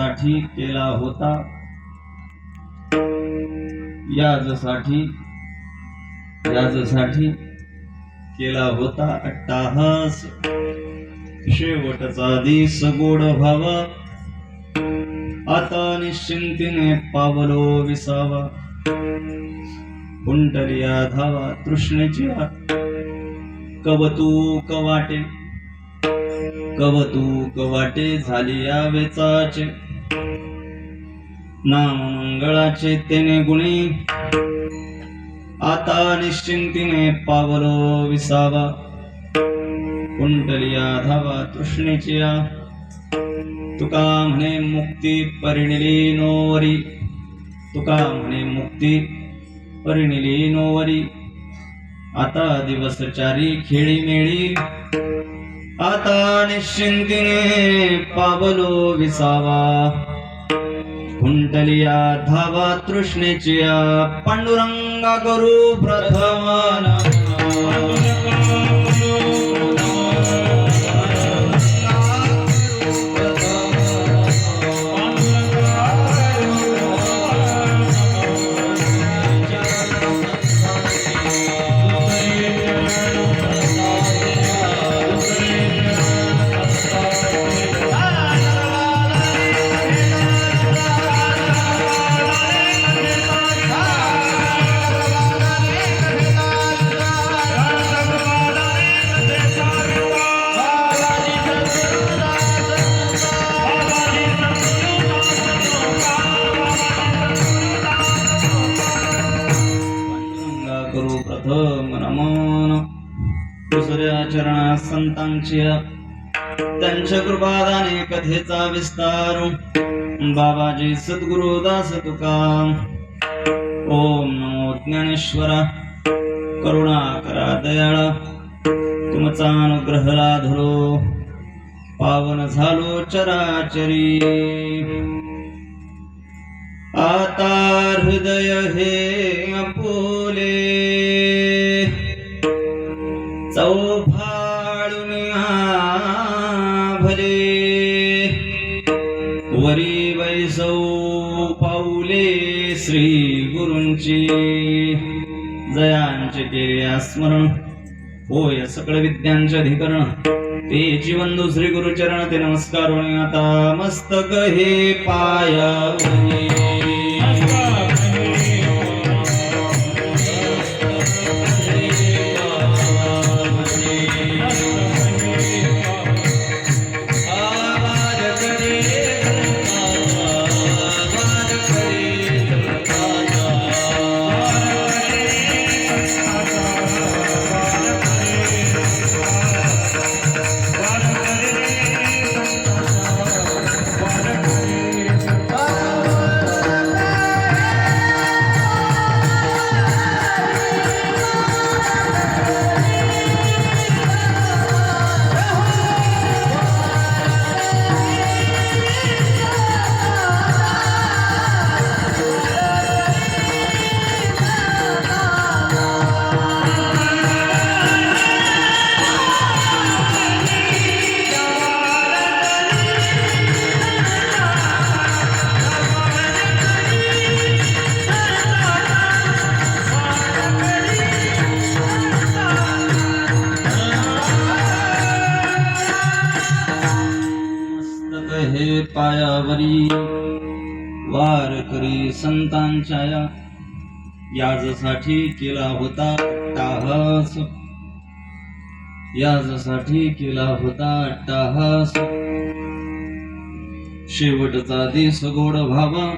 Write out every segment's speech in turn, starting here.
याजसाठी केला होता, याजसाठी केला होता अट्टाहास, शेवटचा दिस गोड व्हावा, आता निश्चिंतीने पावलो विसावा. कुंटलिया धावा तृष्णेची कवतूक वाटे झाली या वेचाचे. नाम मंगळाचे तेने गुणी, आता निश्चिंतीने पावलो विसावा. कुंटलिया धावा तृष्णेची तुका म्हणे मुक्ती परिणिली नोवरी, तुका म्हणे मुक्ती परिणिली नोवरी. आता दिवसचारी खेळी मेळी, आता निश्चिंतीने पावलो विसावा. कुंटलिया धावा तृष्णेची पांडुरंगा करू प्रथम दुसऱ्या चरणात संतांची त्यांच्या कृपादाने कथेचा विस्तार. बाबाजी सद्गुरु दास तुका. ओम नमो ज्ञानेश्वरा, करुणा करा दयाळा, तुमचा अनुग्रह लाधलो पावन झालो चराचरी. आता हृदय हे आपुले चौफाळून भले, वरी वैसौ पाऊले श्री गुरूंची. जयांचे केले स्मरण, होय सकळ विद्यांचे अधिकरण. ते जीवंदू श्री गुरुचरण ते नमस्कार होणे. आता मस्तक हे पायावरी, पायावरी वार करी संतांच्या याजसाठी केला होता अट्टाहास, याजसाठी केला होता अट्टाहास. शेवटचा दिस गोड व्हावा,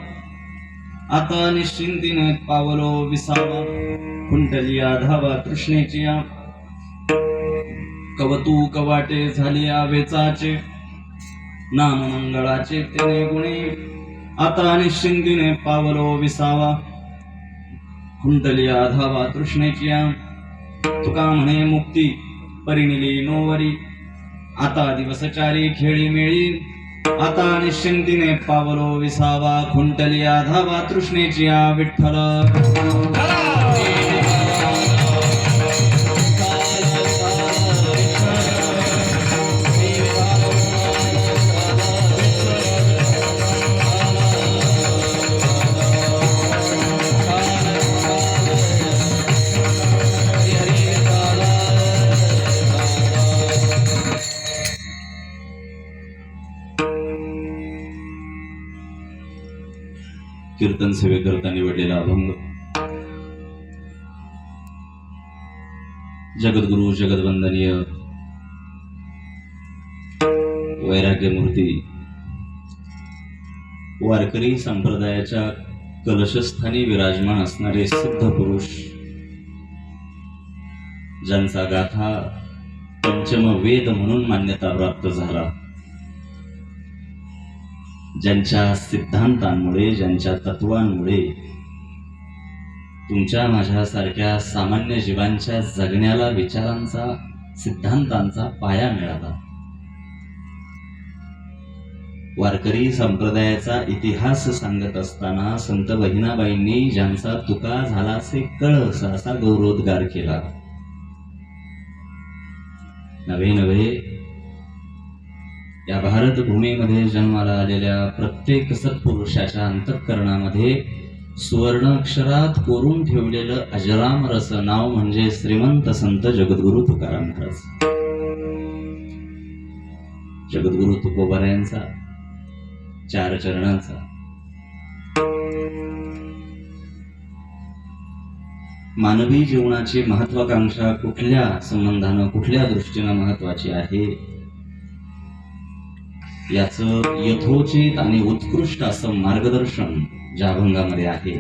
आता निश्चिंतीने पावलो विसावा. कुंटलिया धावा तृष्णेची कवतूक वाटे झाली वेचाचे. नाम मंगळाचे तेने गुणी, आता निश्चिंतीने पावलो विसावा. कुंटलिया धावा तृष्णेची तुका म्हणे मुक्ती परिणिली नोवरी. आता दिवसचारी खेळी मेळी, आता निश्चिंतीने पावलो विसावा. कुंटलिया धावा तृष्णेची विठ्ठल. कीर्तन सेवेकरता निवडलेला अभंग जगद्गुरु जगदवंदनीय वैराग्यमूर्ती वारकरी संप्रदायाच्या कलशस्थानी विराजमान असणारे सिद्ध पुरुष, ज्यांचा गाथा पंचम वेद म्हणून मान्यता प्राप्त झाला, ज्यांच्या सिद्धांतांमुळे, ज्यांच्या तत्वांमुळे तुमच्या माझ्यासारख्या सामान्य जीवांच्या जगण्याला विचारांचा, सिद्धांतांचा पाया मिळाला. वारकरी संप्रदायाचा इतिहास सांगत असताना संत बहिणाबाईंनी ज्यांचा तुका झालासे कळस असा गौरवोद्गार केला. नवे नवे या भारतभूमीमध्ये जन्माला आलेल्या प्रत्येक सत्पुरुषाच्या अंतःकरणामध्ये सुवर्ण अक्षरात कोरून ठेवलेलं अजरामर असं नाव म्हणजे श्रीमंत संत जगद्गुरु तुकाराम महाराज. जगद्गुरु तुकोबारायांचा चार चरणांचा मानवी जीवनाची महत्वाकांक्षा कुठल्या संबंधानं, कुठल्या दृष्टीनं महत्वाची आहे याचं यथोचित आणि उत्कृष्ट असं मार्गदर्शन ज्या अभंगामध्ये आहे.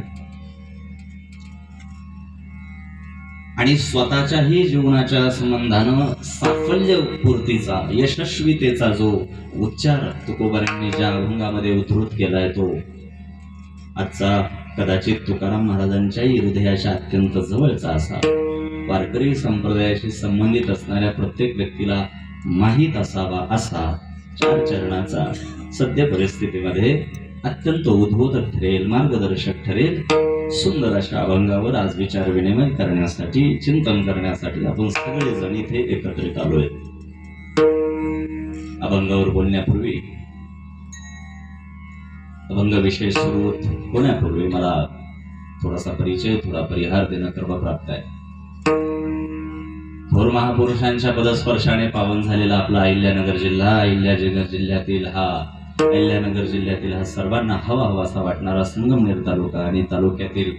आणि स्वतःच्याही जीवनाच्या संबंधानं साफल्यपूर्तीचा, यशस्वीतेचा जो उच्चार तुकोबारांनी ज्या अभंगामध्ये उद्धृत केलाय तो आजचा कदाचित तुकाराम महाराजांच्याही हृदयाच्या अत्यंत जवळचा असा, वारकरी संप्रदायाशी संबंधित असणाऱ्या प्रत्येक व्यक्तीला माहीत असावा असा चार चरणाचा सद्य परिस्थितीमध्ये अत्यंत उद्बोधक ठरेल, मार्गदर्शक ठरेल, सुंदर अशा अभंगावर आज विचार विनिमय करण्यासाठी, चिंतन करण्यासाठी आपण सगळेजण इथे एकत्रित आलोय. अभंगावर बोलण्यापूर्वी, अभंग विषय सुरू होण्यापूर्वी मला थोडासा परिचय, थोडा परिहार देणं कर्मप्राप्त आहे. थोर महापुरुषांच्या पदस्पर्शाने पावन झालेला आपला अहिल्यानगर जिल्हा, अहिल्यानगर जिल्ह्यातील हा सर्वांना हवा हवासा वाटणारा संगमनेर तालुका आणि तालुक्यातील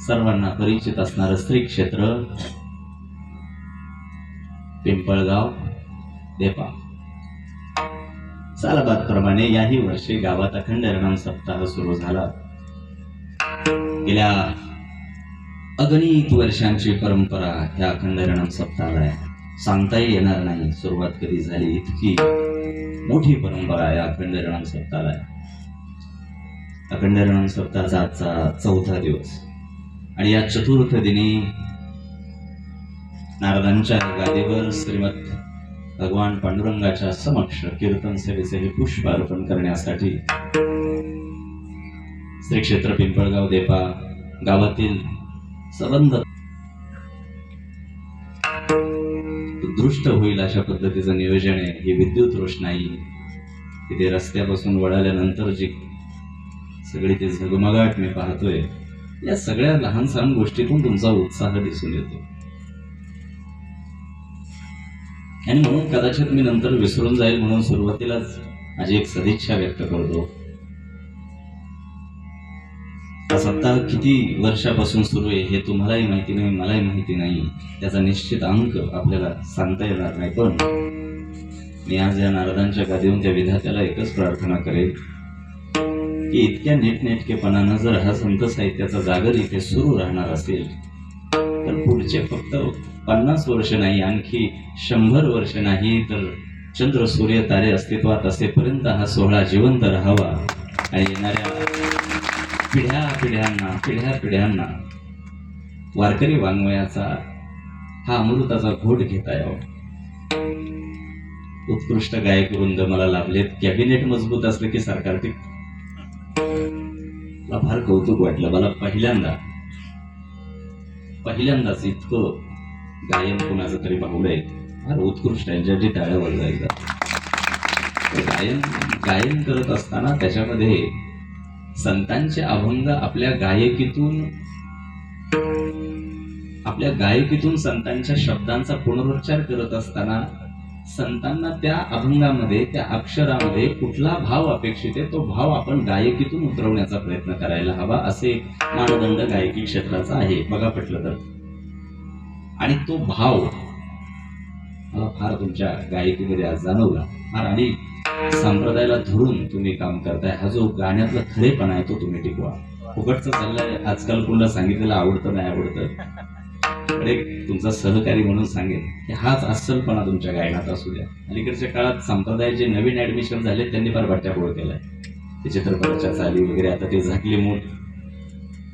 सर्वांना परिचित असणारं श्री क्षेत्र पिंपळगाव देपा. सालबादप्रमाणे याही वर्षी गावात अखंड हरिनाम सप्ताह सुरू झाला. गेल्या अगणित वर्षांची परंपरा ह्या अखंड हरिनाम सप्ताहाला आहे. सांगताही येणार नाही सुरुवात कधी झाली, इतकी मोठी परंपरा या अखंड हरिनाम सप्ताहाला आहे. अखंड हरिनाम सप्ताहाचा आजचा चौथा दिवस आणि या चतुर्थ दिनी नारदांच्या गादीवर श्रीमद भगवान पांडुरंगाच्या समक्ष कीर्तन सेवेचे हे पुष्प अर्पण करण्यासाठी श्री क्षेत्र पिंपळगाव देपा गावातील संबंध दृष्ट होईल अशा पद्धतीचं नियोजन आहे. ही विद्युत रोषणाई तिथे रस्त्यापासून वळाल्यानंतर जी सगळी ती झगमगाट मी पाहतोय, या सगळ्या लहान सहान गोष्टीतून तुमचा उत्साह दिसून येतो. आणि म्हणून कदाचित मी नंतर विसरून जाईल म्हणून सुरुवातीलाच माझी एक सदिच्छा व्यक्त करतो. हा सप्ताह किती वर्षापासून सुरू आहे हे तुम्हालाही माहिती नाही, मलाही माहिती नाही, त्याचा निश्चित अंक आपल्याला सांगता येणार नाही. पण मी आज या नारदांच्या गादीवरून त्या विधात्याला एकच प्रार्थना करेल की इतक्या नीटनेटकेपणानं जर हा संत साहित्याचा जागर इथे सुरू राहणार असेल तर पुढचे फक्त 50 वर्ष नाही, आणखी 100 वर्ष नाही, तर चंद्र सूर्य तारे अस्तित्वात असेपर्यंत हा सोहळा जिवंत राहावा आणि येणाऱ्या पिढ्या पिढ्यांना वारकरी वाङ्मयाचा हा अमृताचा घोट घेता यावा. उत्कृष्ट गायक वृंद मला लाभलेत. कॅबिनेट मजबूत असलं की सरकार ते फार कौतुक वाटलं मला. पहिल्यांदाच इतकं गायन कोणाचं तरी पाहुलंय, फार उत्कृष्ट आहे, ज्याची टाळ्या वाजवायचा. गायन करत असताना त्याच्यामध्ये संतांचे अभंग आपल्या गायकीतून संतांच्या शब्दांचा पुनरुच्चार करत असताना संतांना त्या अभंगामध्ये, त्या अक्षरामध्ये कुठला भाव अपेक्षित आहे, तो भाव आपण गायकीतून उतरवण्याचा प्रयत्न करायला हवा, असे एक मानदंड गायकी क्षेत्राचा आहे, बघा पटलं तर. आणि तो भाव मला फार तुमच्या गायकीमध्ये आज जाणवला फार. आणि संप्रदायाला धरून तुम्ही काम करताय, हा जो गाण्यातला खरेपणा आहे तो तुम्ही टिकवा. फुकटचं चाललंय आजकाल, कोणाला सांगितलेलं आवडतं नाही आवडतं, पण एक तुमचा सहकारी म्हणून सांगेन की हाच अस्सलपणा तुमच्या गायनात असू द्या. अलीकडच्या काळात संप्रदायाचे नवीन ऍडमिशन झाले, त्यांनी फार बट्ट्यापोळ केलाय. ते चित्रपटाच्या चाली वगैरे आता ते झाकली मूठ,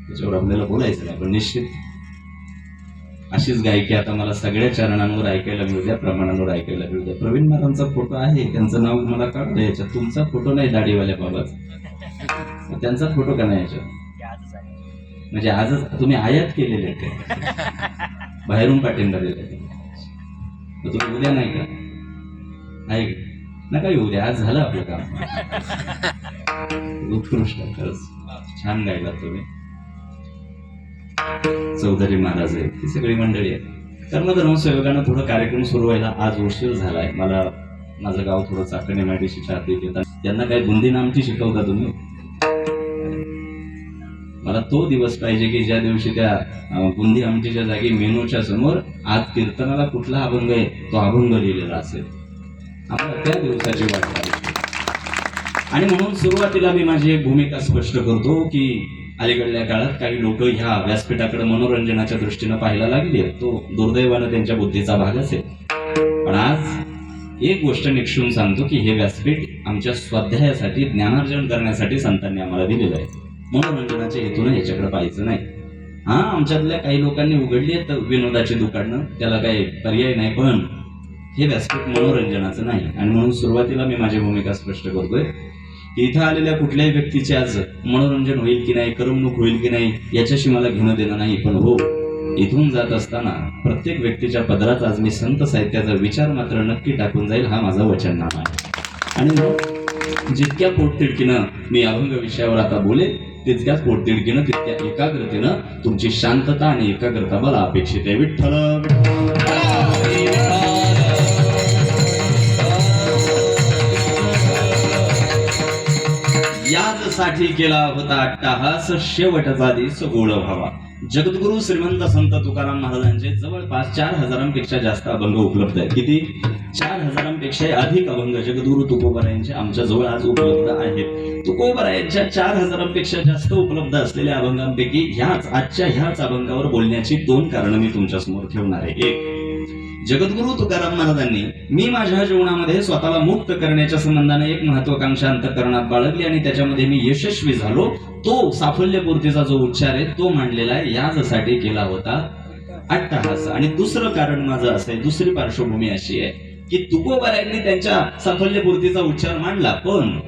त्याच्यावर आपल्याला बोलायचं नाही, पण निश्चित अशीच गायकी आता मला सगळ्या चरणांवर ऐकायला मिळू द्या, प्रमाणांवर ऐकायला मिळू द्या. प्रवीण महाराजांचा फोटो आहे, त्यांचं नाव मला कळलं याच्यात. तुमचा फोटो नाही दाढीवाल्या बाबाचा, त्यांचा फोटो का नाही याच्यात? म्हणजे आजच तुम्ही आयात केलेले ते बाहेरून पाठिंबा दिले, तुम्ही उद्या नाही का? नाही नका येऊ द्या, आज झालं आपलं काम. उत्कृष्ट, खरंच छान गायला तुम्ही. चौधरी महाराज आहेत, ही सगळी मंडळी आहेत. कर्मधर्मसेवकांना थोडं कार्यक्रम सुरू व्हायला आज उशीर झालाय. मला माझं गाव थोडं चाकण MIDCच्या हद्दीत येतात. त्यांना काही बुंदी नामटी शिकवता तुम्ही? मला तो दिवस पाहिजे की ज्या दिवशी त्या बुंदी आमटीच्या जागी मेनूच्या समोर आज कीर्तनाला कुठला अभंग आहे तो अभंग लिहिलेला असेल. आपल्याला त्या दिवसाची वाट पाहायची. आणि म्हणून सुरुवातीला मी माझी एक भूमिका स्पष्ट करतो की अलीकडल्या काळात काही लोक ह्या व्यासपीठाकडे मनोरंजनाच्या दृष्टीनं पाहायला लागली. तो दुर्दैवानं त्यांच्या बुद्धीचा भाग असेल, पण आज एक गोष्ट निक्षून सांगतो की हे व्यासपीठ आमच्या स्वाध्यायासाठी, ज्ञानार्जन करण्यासाठी संतांनी आम्हाला दिलेलं आहे. मनोरंजनाच्या हेतून याच्याकडे पाहायचं नाही. हा, आमच्यातल्या काही लोकांनी उघडली आहेत विनोदाची दुकानं, त्याला काही पर्याय नाही, पण हे व्यासपीठ मनोरंजनाचं नाही. आणि म्हणून सुरुवातीला मी माझी भूमिका स्पष्ट करतोय की इथं आलेल्या कुठल्याही व्यक्तीचे आज मनोरंजन होईल की नाही, करमणूक होईल की नाही, याच्याशी मला घेणं देणं नाही. पण हो, इथून जात असताना प्रत्येक व्यक्तीच्या पदरात आज मी संत साहित्याचा विचार मात्र नक्की टाकून जाईल, हा माझा वचननामा आहे. आणि जितक्या पोटतिडकीनं मी अभंग विषयावर आता बोलेल, तितक्याच पोटतिडकीनं, तितक्या एकाग्रतेनं तुमची शांतता आणि एकाग्रता मला अपेक्षित आहे. विठ्ठल याचसाठी केला होता अट्टाहास, शेवटचा दिस गोळ व्हावा. जगद्गुरु श्रीमंत संत तुकाराम महाराजांचे जवळपास 4000पेक्षा जास्त अभंग उपलब्ध आहेत. किती? 4000पेक्षा अधिक अभंग जगद्गुरु तुकोबारायांचे आमच्या जवळ आज उपलब्ध आहेत. तुकोबारायांच्या 4000पेक्षा जास्त उपलब्ध असलेल्या अभंगांपैकी आजच्या ह्याच अभंगावर बोलण्याची 2 कारणं मी तुमच्या समोर ठेवणार आहे. एक, जगद्गुरु तुकाराम महाराजांनी मी माझ्या जीवनामध्ये स्वतःला मुक्त करण्याच्या संबंधाने एक महत्वाकांक्षा अंतःकरणात बाळगली आणि त्याच्यामध्ये मी यशस्वी झालो. तो साफल्यपूर्तीचा जो उच्चार आहे तो मांडलेला आहे, यासाठी केला होता अट्टहास. आणि दुसरं कारण माझं असं आहे, दुसरी पार्श्वभूमी अशी आहे की तुकोबारायांनी त्यांच्या साफल्यपूर्तीचा उच्चार मांडला, पण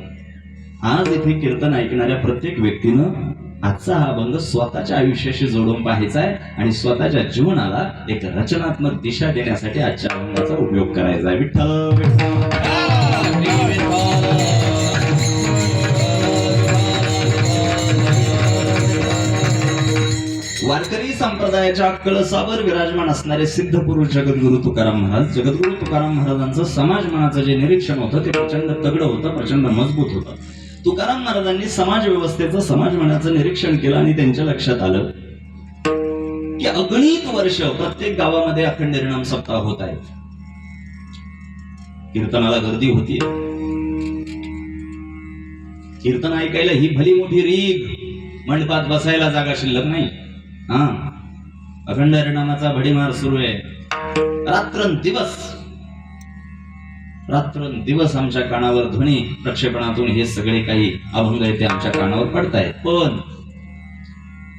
आज इथे कीर्तन ऐकणाऱ्या प्रत्येक व्यक्तीनं आजचा हा अभंग स्वतःच्या आयुष्याशी जोडून पाहायचा आहे आणि स्वतःच्या जीवनाला एक रचनात्मक दिशा देण्यासाठी आजच्या अभंगाचा उपयोग करायचा आहे. विठ्ठल वारकरी संप्रदायाच्या कळसावर विराजमान असणारे सिद्ध पुरुष जगद्गुरु तुकाराम महाराज. जगद्गुरु तुकाराम महाराजांचं समाज मनाचं जे निरीक्षण होतं ते प्रचंड तगडं होतं, प्रचंड मजबूत होतं. तुकाराम महाराजांनी समाज व्यवस्थेचं, समाज मनाचं निरीक्षण केलं आणि त्यांच्या लक्षात आलं की अगणित वर्ष प्रत्येक गावामध्ये अखंड हरिनाम सप्ताह होत आहेत. कीर्तनाला गर्दी होतीये, कीर्तन ऐकायला ही भली मोठी रीग, मंडपात बसायला जागा शिल्लक नाही. हा, अखंड हरिनामाचा भडीमार सुरू आहे. रात्रंदिवस आमच्या कानावर ध्वनी प्रक्षेपणातून हे सगळे काही अभंग आहेत ते आमच्या कानावर पडतायत. पण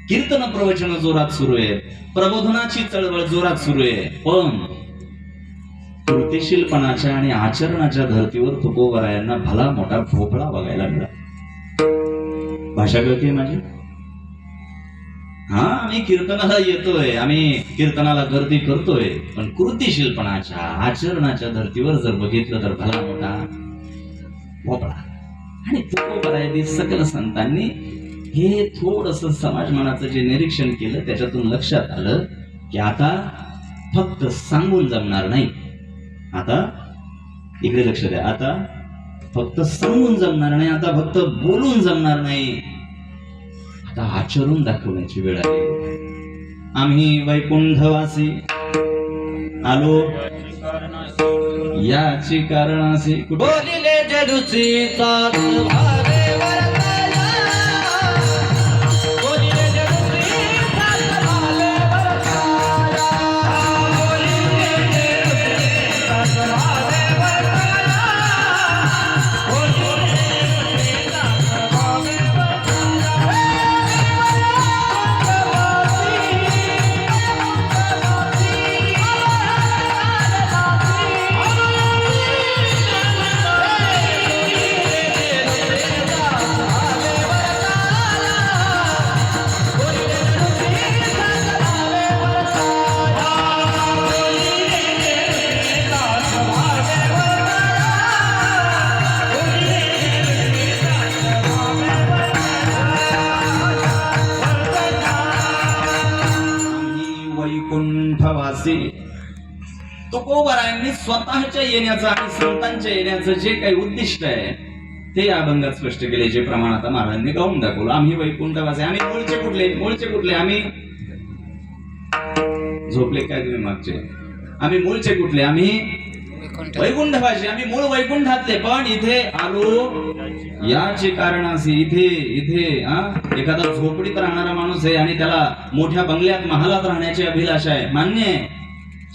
कीर्तन प्रवचन जोरात सुरू आहे, प्रबोधनाची चळवळ जोरात सुरू आहे, पण कृतिशीलपणाच्या आणि आचरणाच्या धर्तीवर तुकोबारायांना भला मोठा भोपळा बघायला मिळाला. भाषा कळते माझी? हा, आम्ही कीर्तनाला येतोय, आम्ही कीर्तनाला गर्दी करतोय, पण कृतिशीलपणाच्या, आचरणाच्या धर्तीवर जर बघितलं तर भला मोठा भोपळा. आणि तुकोबारायांनी सकल संतांनी हे थोडंसं समाज मनाचं जे निरीक्षण केलं त्याच्यातून लक्षात आलं की आता फक्त सांगून जमणार नाही, आता इकडे लक्ष द्या. आता फक्त सांगून जमणार नाही, आता फक्त बोलून जमणार नाही, आता आचरून दाखवण्याची वेळ आहे. आम्ही वैकुंठवासी आलो याची कारणासी. बोलिले जलुसीचाच भावे वरताया, बोलिले जलुसीचाच भावे वरताया, बोलिले जलुसीचाच भावे वरताया, बोलिले जलुसीचाच भावे वैकुंठवासी. तुकोबारायांनी स्वतःच्या येण्याचं आणि संतांच्या येण्याचं जे काही उद्दिष्ट आहे ते या अभंगात स्पष्ट केले, जे प्रमाण आता महाराजांनी गाऊन दाखवलं. आम्ही वैकुंठवासी. आम्ही मूळचे कुठले? मूळचे कुठले? आम्ही झोपले काय तुम्ही मागचे? आम्ही मूळचे कुठले? आम्ही वैकुंठवासी. आम्ही मूळ वैकुंठातले, पण इथे आलो याची कारणासी. इथे इथे एखादा झोपडीत राहणारा माणूस आहे आणि त्याला मोठ्या बंगल्यात महालात राहण्याची अभिलाषा आहे, मान्य आहे,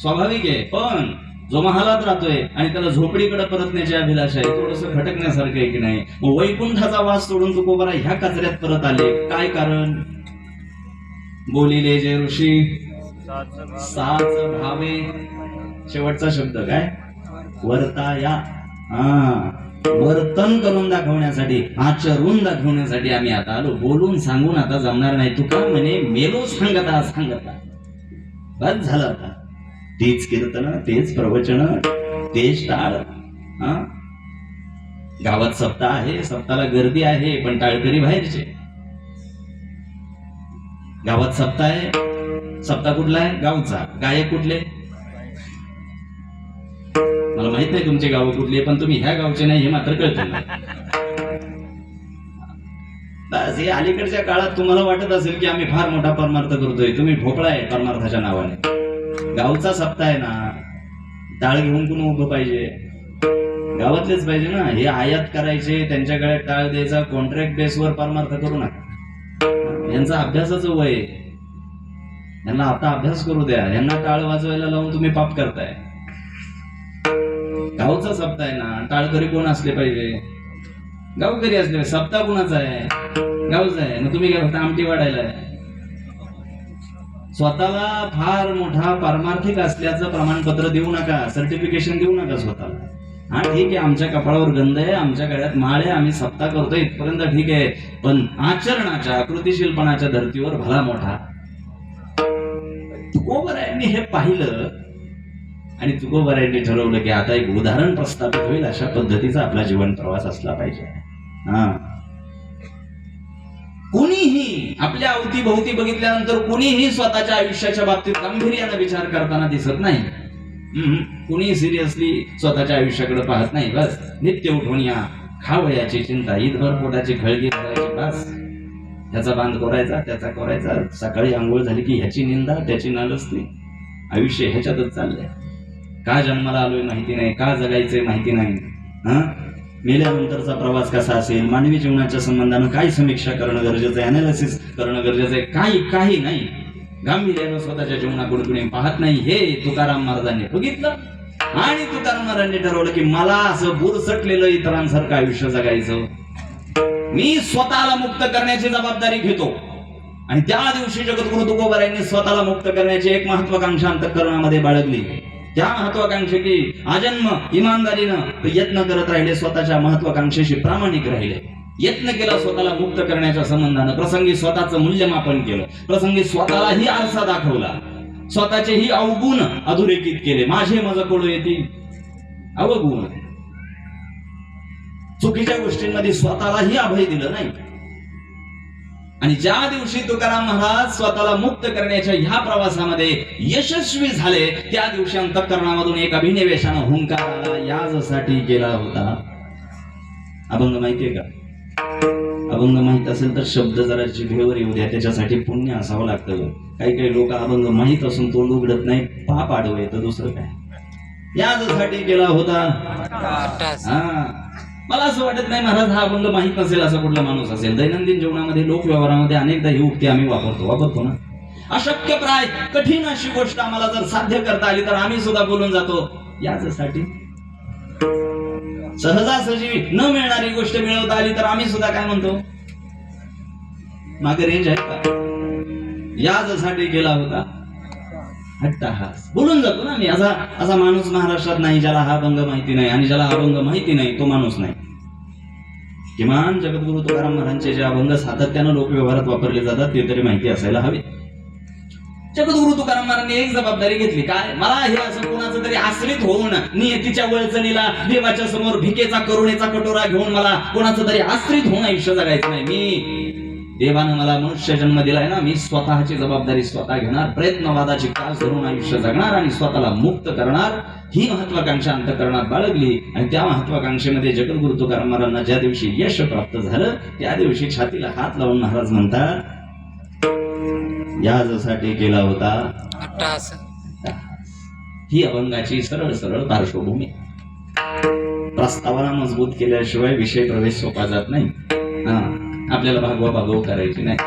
स्वाभाविक आहे. पण जो महालात राहतोय आणि त्याला झोपडीकडे परतण्याची अभिलाषा आहे, थोडस खटकण्यासारखं आहे की नाही? मग वैकुंठाचा वास सोडून तुकोबारा ह्या कचऱ्यात परत आले, काय कारण? बोलिले जे ऋषी साच भावे. शेवटचा शब्द काय? वर्ताया. वर्तन करून दाखवण्यासाठी, आचरून दाखवण्यासाठी आम्ही आता आलो. बोलून सांगून आता जमणार नाही. तुका म्हणे मेलो सांगता सांगता. बस झालं आता. तेच कीर्तन, तेच प्रवचन, तेच टाळ. गावात सप्ताह आहे, सप्ताहाला गर्दी आहे, पण टाळकरी बाहेरचे. गावात सप्ताह आहे, सप्ताह कुठला आहे? गावचा. गायक कुठले? मला माहित नाही तुमचे गाव कुठले, पण तुम्ही ह्या गावचे नाही हे मात्र कळतं. बस हे अलीकडच्या काळात तुम्हाला वाटत असेल की आम्ही फार मोठा परमार्थ करतोय, तुम्ही भोपळा आहे परमार्थाच्या नावाने. गावचा सप्ताह आहे ना, टाळ घेऊन कोण उभं पाहिजे? गावातलेच पाहिजे ना. हे आयात करायचे, त्यांच्याकडे टाळ द्यायचा, कॉन्ट्रॅक्ट बेसवर परमार्थ करू नका. यांचा अभ्यासाचं वय, यांना आता अभ्यास करू द्या. यांना टाळ वाजवायला लावून तुम्ही पाप करताय. गावचा सप्ताह आहे ना, टाळकरी कोण असले पाहिजे? गावकरी असले पाहिजे. सप्ताह कोणाचा आहे? गावचा आहे. मग तुम्ही काय फक्त आमटी वाढायला आहे? स्वतःला फार मोठा पारमार्थिक असल्याचं प्रमाणपत्र देऊ नका, सर्टिफिकेशन देऊ नका स्वतःला. हा ठीक आहे, आमच्या कपाळावर गंध आहे, आमच्या गळ्यात माळ आहे, आम्ही सप्ताह करतोय, इथपर्यंत ठीक आहे. पण आचरणाच्या, कृतिशीलपणाच्या धर्तीवर भला मोठा. तुकोबारायांनी हे पाहिलं आणि तुकोबारायांनी ठरवलं की आता एक उदाहरण प्रस्थापित होईल अशा पद्धतीचा आपला जीवन प्रवास असला पाहिजे. कुणीही आपल्या अवतीभोवती बघितल्यानंतर कुणीही स्वतःच्या आयुष्याच्या बाबतीत गांभीर्याने विचार करताना दिसत नाही. कुणी सिरियसली स्वतःच्या आयुष्याकडे पाहत नाही. बस नित्य उठून या खावयाची चिंता, ईदभर पोटाची खळगी करायची, बस ह्याचा बांध करायचा, त्याचा करायचा. सकाळी आंघोळ झाली की ह्याची निंदा, त्याची नालस्ती. आयुष्य ह्याच्यातच चाललंय. का जन्माला आलोय माहिती नाही, का जगायचंय माहिती नाही. मेल्यानंतरचा प्रवास कसा असेल, मानवी जीवनाच्या संबंधानं काय समीक्षा करणं गरजेचं आहे, अनालिसिस करणं गरजेचं आहे, काही नाही. गांभीर्यानं स्वतःच्या जीवनाकडे कुणी पाहत नाही. हे तुकाराम महाराजांनी बघितलं आणि तुकाराम महाराजांनी ठरवलं की मला असं बुरसटलेलं इतरांसारखं आयुष्य जगायचं. मी स्वतःला मुक्त करण्याची जबाबदारी घेतो. आणि त्या दिवशी जगद्गुरु तुकोबारायांनी स्वतःला मुक्त करण्याची एक महत्वाकांक्षा अंतःकरणामध्ये बाळगली. त्या महत्वाकांक्षेची आजन्म इमानदारीनं यत्न करत राहिले, स्वतःच्या महत्वाकांक्षेशी प्रामाणिक राहिले, यत्न केला स्वतःला मुक्त करण्याच्या संबंधानं. प्रसंगी स्वतःचं मूल्यमापन केलं, प्रसंगी स्वतःलाही आरसा दाखवला, स्वतःचेही अवगुण अधोरेखित केले. माझे मज कोड येतील अवगुण. चुकीच्या गोष्टींमध्ये स्वतःलाही अभय दिलं नाही. आणि ज्या दिवशी तुकाराम महाराज स्वतःला मुक्त करण्याच्या ह्या प्रवासामध्ये यशस्वी झाले त्या दिवशी अंतःकरणामधून एक अभिनिवेशानं हुंकार आला, याजसाठी गेला होता. अभंग माहितीये का? अभंग माहित असेल तर शब्द जरा जिभेवर येऊ द्या, त्याच्यासाठी पुण्य असावं लागतं. काही काही लोक अभंग माहित असून तोंड उघडत नाही, पाप आडवं येतं, दुसरं काय. याजसाठी गेला होता. हा, मला असं वाटत नाही महाराज हा अभंग माहित नसेल असा कुठला माणूस असेल. दैनंदिन जीवनामध्ये लोक व्यवहारामध्ये अनेकदा ही उक्ती आम्ही वापरतो ना. अशक्य प्राय कठीण अशी गोष्ट आम्हाला जर साध्य करता आली तर आम्ही सुद्धा बोलून जातो यासाठी. सहजासहजी न मिळणारी गोष्ट मिळवता आली तर आम्ही सुद्धा काय म्हणतो, मागे रेंज आहे का? यासाठी गेला होता. अट्टहास बोलून जातो ना मी. असा माणूस महाराष्ट्रात नाही ज्याला हा अभंग माहिती नाही, आणि ज्याला अभंग माहिती नाही तो माणूस नाही. किमान जगद्गुरु तुकाराम महाराजांचे जे अभंग सातत्यानं लोक व्यवहारात वापरले जातात ते तरी माहिती असायला हवे. जगद्गुरु तुकाराम महाराजांनी एक जबाबदारी घेतली, काय, मला हे असं कोणाचं तरी आश्रित होऊन नियतीच्या वळचणीला देवाच्या समोर भिकेचा करुणेचा कटोरा घेऊन मला कोणाचं तरी आश्रित होऊन आयुष्य जगायचं नाही. मी देवानं मला मनुष्य जन्म दिलाय ना, मी स्वतःची जबाबदारी स्वतः घेणार, प्रयत्नवादाची कास धरून आयुष्य जगणार आणि स्वतःला मुक्त करणार. ही महत्वाकांक्षा अंतःकरणात बाळगली आणि त्या महत्वाकांक्षेमध्ये जगद्गुरु तुकाराम महाराजांना ज्या दिवशी यश प्राप्त झालं त्या दिवशी छातीला हात लावून महाराज म्हणतात, याजसाठी केला होता अट्टहास. ही अभंगाची सरळ सरळ पार्श्वभूमी. प्रस्तावना मजबूत केल्याशिवाय विषय प्रवेश सोपा जात नाही. आपल्याला भागवा करायची नाही.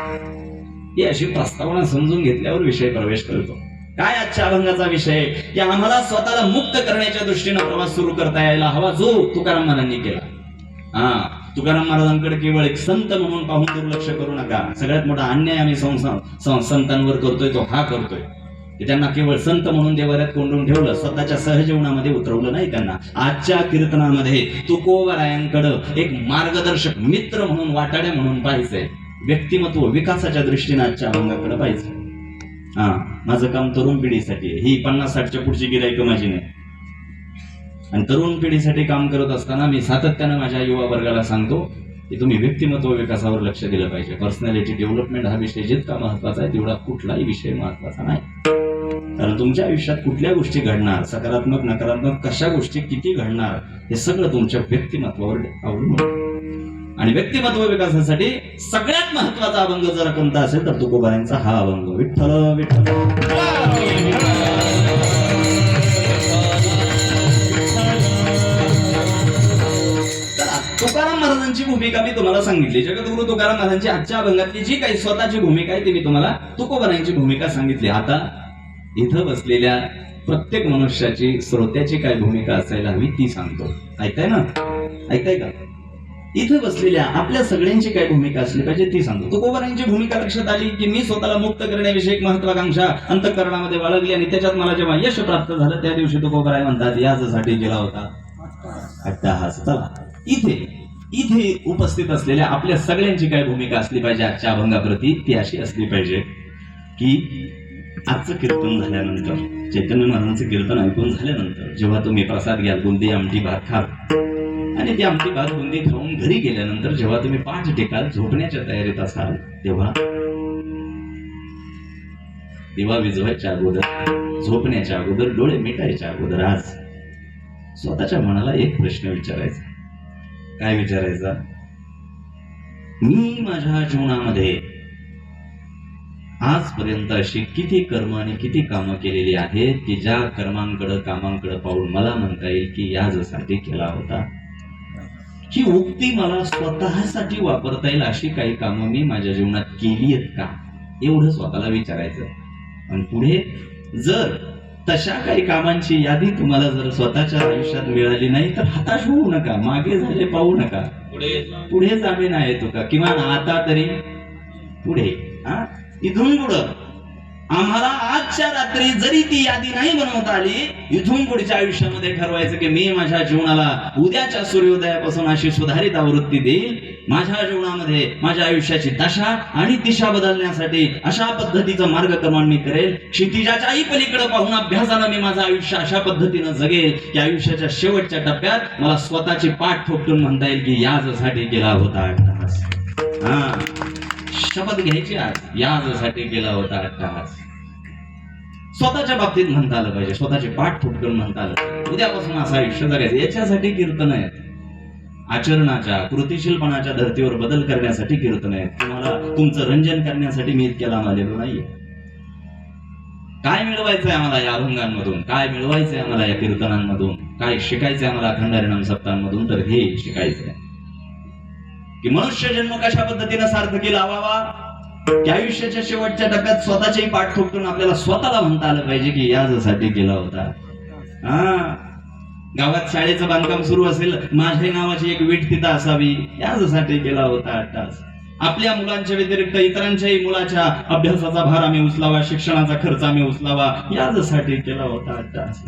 ही अशी प्रस्तावना समजून घेतल्यावर विषय प्रवेश करतो. काय आजच्या अभंगाचा विषय, की आम्हाला स्वतःला मुक्त करण्याच्या दृष्टीने प्रवास सुरू करता यायला हवा जो तुकाराम महाराजांनी केला. तुकाराम महाराजांकडे केवळ एक संत म्हणून पाहून दुर्लक्ष करू नका. सगळ्यात मोठा अन्याय आम्ही संतांवर करतोय तो हा करतोय की त्यांना केवळ संत म्हणून देवाऱ्यात कोंडून ठेवलं, स्वतःच्या सहजीवनामध्ये उतरवलं नाही त्यांना. आजच्या कीर्तनामध्ये तुकोबरायांकडे एक मार्गदर्शक मित्र म्हणून, वाटाड्या म्हणून पाहिजे. व्यक्तिमत्व विकासाच्या दृष्टीने आजच्या अभंगाकडे पाहिजे. माझं काम तरुण पिढीसाठी आहे. ही 50-60च्या पुढची गिराईक माझी नाही. आणि तरुण पिढीसाठी काम करत असताना मी सातत्यानं माझ्या युवा वर्गाला सांगतो की तुम्ही व्यक्तिमत्व विकासावर लक्ष दिलं पाहिजे. पर्सनॅलिटी डेव्हलपमेंट हा विषय जितका महत्वाचा आहे तेवढा कुठलाही विषय महत्वाचा नाही. कारण तुमच्या आयुष्यात कुठल्या गोष्टी घडणार, सकारात्मक नकारात्मक कशा गोष्टी किती घडणार, हे सगळं तुमच्या व्यक्तिमत्वावर अवलंबून. आणि व्यक्तिमत्व विकासासाठी सगळ्यात महत्वाचा अभंग जर कोणता असेल तर तुकोबारायांचा हा अभंग, विठ्ठल विठ्ठल. तुकाराम महाराजांची भूमिका मी तुम्हाला सांगितली. जगद्गुरु तुकाराम महाराजांची आजच्या अभंगातली जी काही स्वतःची भूमिका आहे ती मी तुम्हाला तुकोबारायांची भूमिका सांगितली. आता इथं बसलेल्या प्रत्येक मनुष्याची, श्रोत्याची काय भूमिका असायला हवी ती सांगतो. ऐकताय ना? ऐकताय का? इथं बसलेल्या आपल्या सगळ्यांची काय भूमिका असली पाहिजे ती सांगतो. तुकोबारायांची भूमिका लक्षात आली की मी स्वतःला मुक्त करण्याविषयी एक महत्वाकांक्षा अंतःकरणामध्ये बाळगली आणि त्याच्यात मला जेव्हा यश प्राप्त झालं त्या दिवशी तुकोबाराय म्हणतात, यासाठी गेला होता अट्टहास. चला, इथे उपस्थित असलेल्या आपल्या सगळ्यांची काय भूमिका असली पाहिजे आजच्या अभंगाप्रती, ती अशी असली पाहिजे की आजचं कीर्तन झाल्यानंतर, चैतन्य महाराजांचं कीर्तन ऐकून झाल्यानंतर जेव्हा तुम्ही प्रसाद घ्याल, बुंदी आमटी भात खाल आणि ती आमटी भात बुंदी खाऊन घरी गेल्यानंतर जेव्हा तुम्ही पाठ टेकाल, झोपण्याच्या तयारीत असाल, तेव्हा दिवा विझवायच्या अगोदर, झोपण्याच्या अगोदर, डोळे मिटायच्या अगोदर आज स्वतःच्या मनाला एक प्रश्न विचारायचा. काय विचारायचा? मी माझ्या जीवनामध्ये आजपर्यंत अशी किती कर्म आणि किती कामं केलेली आहेत की ज्या कर्मांकडे, कामांकडे पाहून मला म्हणता येईल की यासाठी केला होता. ही उक्ती मला स्वतःसाठी वापरता येईल अशी काही कामं मी माझ्या जीवनात केली आहेत का, एवढं स्वतःला विचारायचं. आणि पुढे जर तशा काही कामांची यादी तुम्हाला जर स्वतःच्या आयुष्यात मिळाली नाही तर हताश होऊ नका, मागे झाले पाहू नका, पुढे जावे नाही येतो का, किंवा आता तरी पुढे. इथून पुढं आम्हाला आजच्या रात्री जरी ती यादी नाही बनवता आली, इथून पुढच्या आयुष्यामध्ये ठरवायचं की मी माझ्या जीवनाला उद्याच्या सूर्योदयापासून अशी सुधारित आवृत्ती देईल. माझ्या जीवनामध्ये माझ्या आयुष्याची दशा आणि दिशा बदलण्यासाठी अशा पद्धतीचं मार्गक्रमण मी करेल. क्षितिजाच्याही पलीकडे पाहून अभ्यासानं मी माझं आयुष्य अशा पद्धतीनं जगेल की आयुष्याच्या शेवटच्या टप्प्यात मला स्वतःची पाठ ठोकून म्हणता येईल की यासाठी केला होता अट्टहास. शपथ घ्यायची आज यासाठी केला होता अट्टहास. स्वतःच्या बाबतीत म्हणता आलं पाहिजे, स्वतःचे पाठ फुटकून म्हणता आलं पाहिजे. उद्यापासून असं आयुष्य जगायचं. याच्यासाठी कीर्तन आहेत, आचरणाच्या कृतिशीलपणाच्या धर्तीवर बदल करण्यासाठी कीर्तन आहेत. तुम्हाला तुमचं रंजन करण्यासाठी मी इतक्या लांब आलेलो नाहीये. काय मिळवायचंय आम्हाला या अभंगांमधून, काय मिळवायचंय आम्हाला या कीर्तनांमधून, काय शिकायचंय आम्हाला अखंड हरिनाम सप्ताहांमधून, तर हे शिकायचंय की मनुष्य जन्म कशा पद्धतीने सार्थकी लावावा, की आयुष्याच्या शेवटच्या टप्प्यात स्वतःच्याही पाठ ठोकून आपल्याला स्वतःला म्हणता आलं पाहिजे की यासाठी केला होता. गावात शाळेचं बांधकाम सुरू असेल, माझ्या नावाची एक वीट तिथं असावी, यासाठी केला होता अट्टास. आपल्या मुलांच्या व्यतिरिक्त इतरांच्याही मुलाच्या अभ्यासाचा भार आम्ही उचलावा, शिक्षणाचा खर्च आम्ही उचलावा, यासाठी केला होता अट्टास.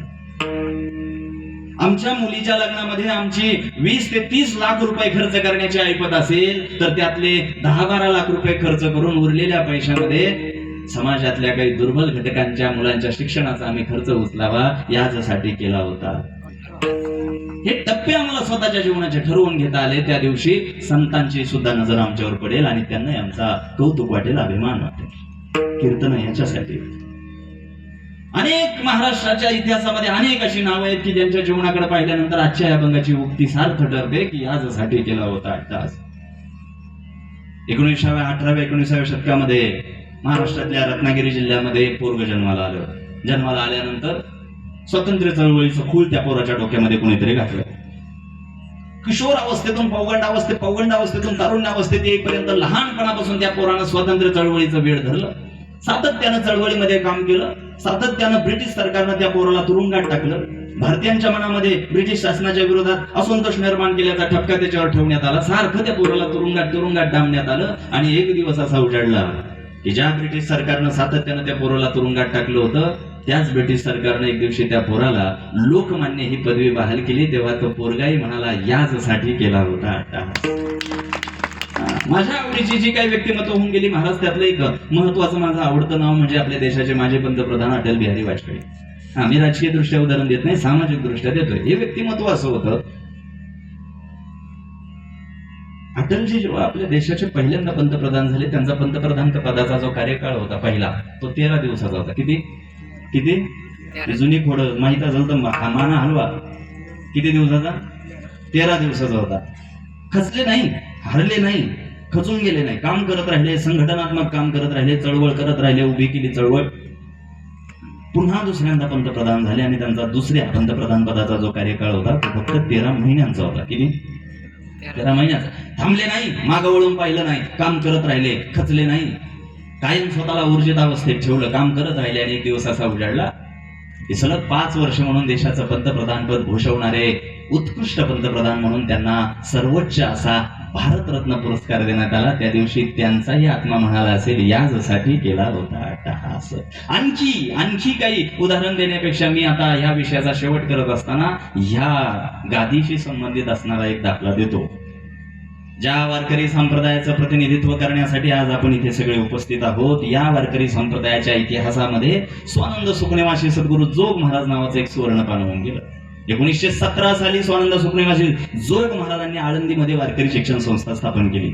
आमच्या मुलीच्या लग्नामध्ये आमची 20 ते 30 लाख रुपये खर्च करण्याची ऐपत असेल, तर त्यातले 10-12 लाख रुपये खर्च करून उरलेल्या पैशामध्ये समाजातल्या काही दुर्बल घटकांच्या मुलांच्या शिक्षणाचा आम्ही खर्च उचलावा, यासाठी केला होता. हे टप्पे आम्हाला स्वतःच्या जीवनाचे ठरवून घेता आले. त्या दिवशी संतांची सुद्धा नजर आमच्यावर पडेल आणि त्यांना आमचा कौतुक वाटेल, अभिमान वाटेल. कीर्तन याच्यासाठी. अनेक महाराष्ट्राच्या इतिहासामध्ये अनेक अशी नावं आहेत की ज्यांच्या जीवनाकडे पाहिल्यानंतर आजच्या या अभंगाची उक्ती सार्थ ठरते की यासाठी केला होता अट्टास. 19व्या शतकामध्ये महाराष्ट्रातल्या रत्नागिरी जिल्ह्यामध्ये एक पोरग जन्माला आलं. जन्माला आल्यानंतर स्वातंत्र्य चळवळीचं खूळ त्या पोराच्या डोक्यामध्ये कोणीतरी घातलं. किशोर अवस्थेतून पौगंडावस्थेतून तारुण्यावस्थेत येईपर्यंत लहानपणापासून त्या पोरानं स्वातंत्र्य चळवळीचं वेळ धरलं. सातत्यानं चळवळीमध्ये काम केलं. सातत्यानं ब्रिटिश सरकारनं त्या पोराला तुरुंगात टाकलं. भारतीयांच्या मनामध्ये ब्रिटिश शासनाच्या विरोधात असंतोष निर्माण केल्याचा ठपका त्याच्यावर ठेवण्यात आला. सारखं त्या पोराला तुरुंगात डांबण्यात आलं. आणि एक दिवस असा उजाडला की ज्या ब्रिटिश सरकारनं सातत्यानं त्या पोराला तुरुंगात टाकलं होतं, त्याच ब्रिटिश सरकारने एक दिवशी त्या पोराला लोकमान्य ही पदवी बहाल केली. तेव्हा तो पोरगाही म्हणाला याचसाठी केला होता अट्टाहास. माझ्या आवडीची जी काही व्यक्तिमत्व होऊन गेली महाराज, त्यातलं एक महत्वाचं माझं आवडतं नाव म्हणजे आपल्या देशाचे माजी पंतप्रधान अटल बिहारी वाजपेयी. मी राजकीय दृष्ट्या उदाहरण देत नाही, सामाजिक दृष्ट्या देतोय. हे व्यक्तिमत्व असं होतं, अटलजी जेव्हा आपल्या देशाचे पहिल्यांदा पंतप्रधान झाले, त्यांचा पंतप्रधान पदाचा जो कार्यकाळ होता पहिला, तो 13 दिवसाचा होता. किती जुनी खोड माहित असेल तर माना हलवा. किती दिवसाचा? 13 दिवसाचा होता. खचले नाही, हरले नाही, खचून गेले नाही, काम करत राहिले, संघटनात्मक काम करत राहिले, चळवळ करत राहिले, उभी केली चळवळ. पुन्हा दुसऱ्यांदा पंतप्रधान झाले आणि त्यांचा दुसऱ्या पंतप्रधान पदाचा जो कार्यकाळ होता तो फक्त 13 महिन्यांचा होता. किती? 13 महिन्याचा. थांबले नाही, मागं वळून पाहिलं नाही, काम करत राहिले, खचले नाही, कायम स्वतःला ऊर्जित अवस्थेत ठेवलं, काम करत राहिले. आणि एक दिवस असा उजाडला की सलग 5 वर्ष म्हणून देशाचं पंतप्रधान पद भूषवणारे उत्कृष्ट पंतप्रधान म्हणून त्यांना सर्वोच्च असा भारतरत्न पुरस्कार देण्यात आला. त्या दिवशी त्यांचाही आत्मा म्हणाला असेल याचसाठी केला होता अट्टाहास. आणखी काही उदाहरण देण्यापेक्षा मी आता ह्या विषयाचा शेवट करत असताना ह्या गादीशी संबंधित असणारा एक दाखला देतो. ज्या वारकरी संप्रदायाचं प्रतिनिधित्व करण्यासाठी आज आपण इथे सगळे उपस्थित आहोत, या वारकरी संप्रदायाच्या इतिहासामध्ये स्वानंद सुखनेवासी सद्गुरू जोग महाराज नावाचं एक सुवर्णपान होऊन गेलं. 1917 साली स्वानंद सुखनेवासी जोग महाराजांनी आळंदीमध्ये वारकरी शिक्षण संस्था स्थापन केली.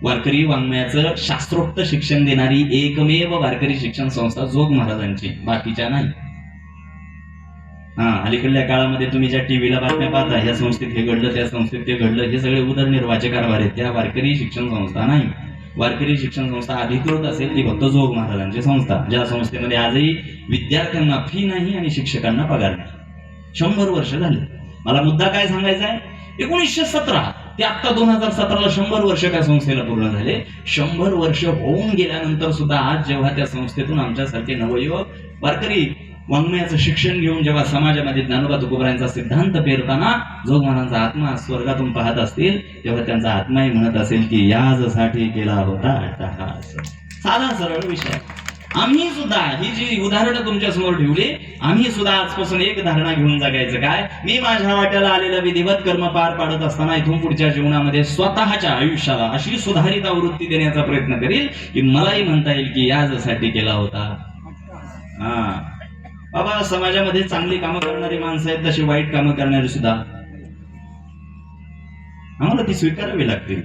वारकरी वाङ्मयाचं शास्त्रोक्त शिक्षण देणारी एकमेव वारकरी शिक्षण संस्था जोग महाराजांची, बाकीच्या नाही. अलीकडल्या काळामध्ये तुम्ही ज्या टीव्हीला बातम्या पाहता, ह्या संस्थेत हे घडलं, त्या संस्थेत ते घडलं, हे सगळे उदरनिर्वाहाचे कारभार आहेत. त्या वारकरी शिक्षण संस्था नाही. वारकरी शिक्षण संस्था अधिकृत असेल ती फक्त जोग महाराजांची संस्था, ज्या संस्थेमध्ये आजही विद्यार्थ्यांना फी नाही आणि शिक्षकांना पगार नाही. 100 वर्ष झाले. मला मुद्दा काय सांगायचा आहे, 1917 ते आता 2017ला 100 वर्ष त्या संस्थेला पूर्ण झाले. 100 वर्ष होऊन गेल्यानंतर सुद्धा आज जेव्हा त्या संस्थेतून आमच्यासारखे नवयुवक वारकरी वाङ्मयाचं शिक्षण घेऊन जेव्हा समाजामध्ये ज्ञानोबा तुकोबारायांचा सिद्धांत पेरताना जोग महाराजांचा आत्मा स्वर्गातून पाहत असतील, तेव्हा त्यांचा आत्माही म्हणत असेल की याचसाठी केला होता अट्टाहास. साधा सरळ विषय. आम्ही सुद्धा ही जी उदाहरणं तुमच्या समोर ठेवली, आम्ही सुद्धा आजपासून एक धारणा घेऊन जगायचं काय, मी माझ्या वाट्याला आलेलं विधिवत कर्म पार पाडत असताना इथून पुढच्या जीवनामध्ये स्वतःच्या आयुष्याला अशी सुधारित आवृत्ती देण्याचा प्रयत्न करील की मलाही म्हणता येईल की याचसाठी केला होता. बाबा, समाजामध्ये चांगली कामं करणारी माणसं आहेत, तशी वाईट कामं करणारी सुद्धा आम्हाला ती स्वीकारावी लागतील.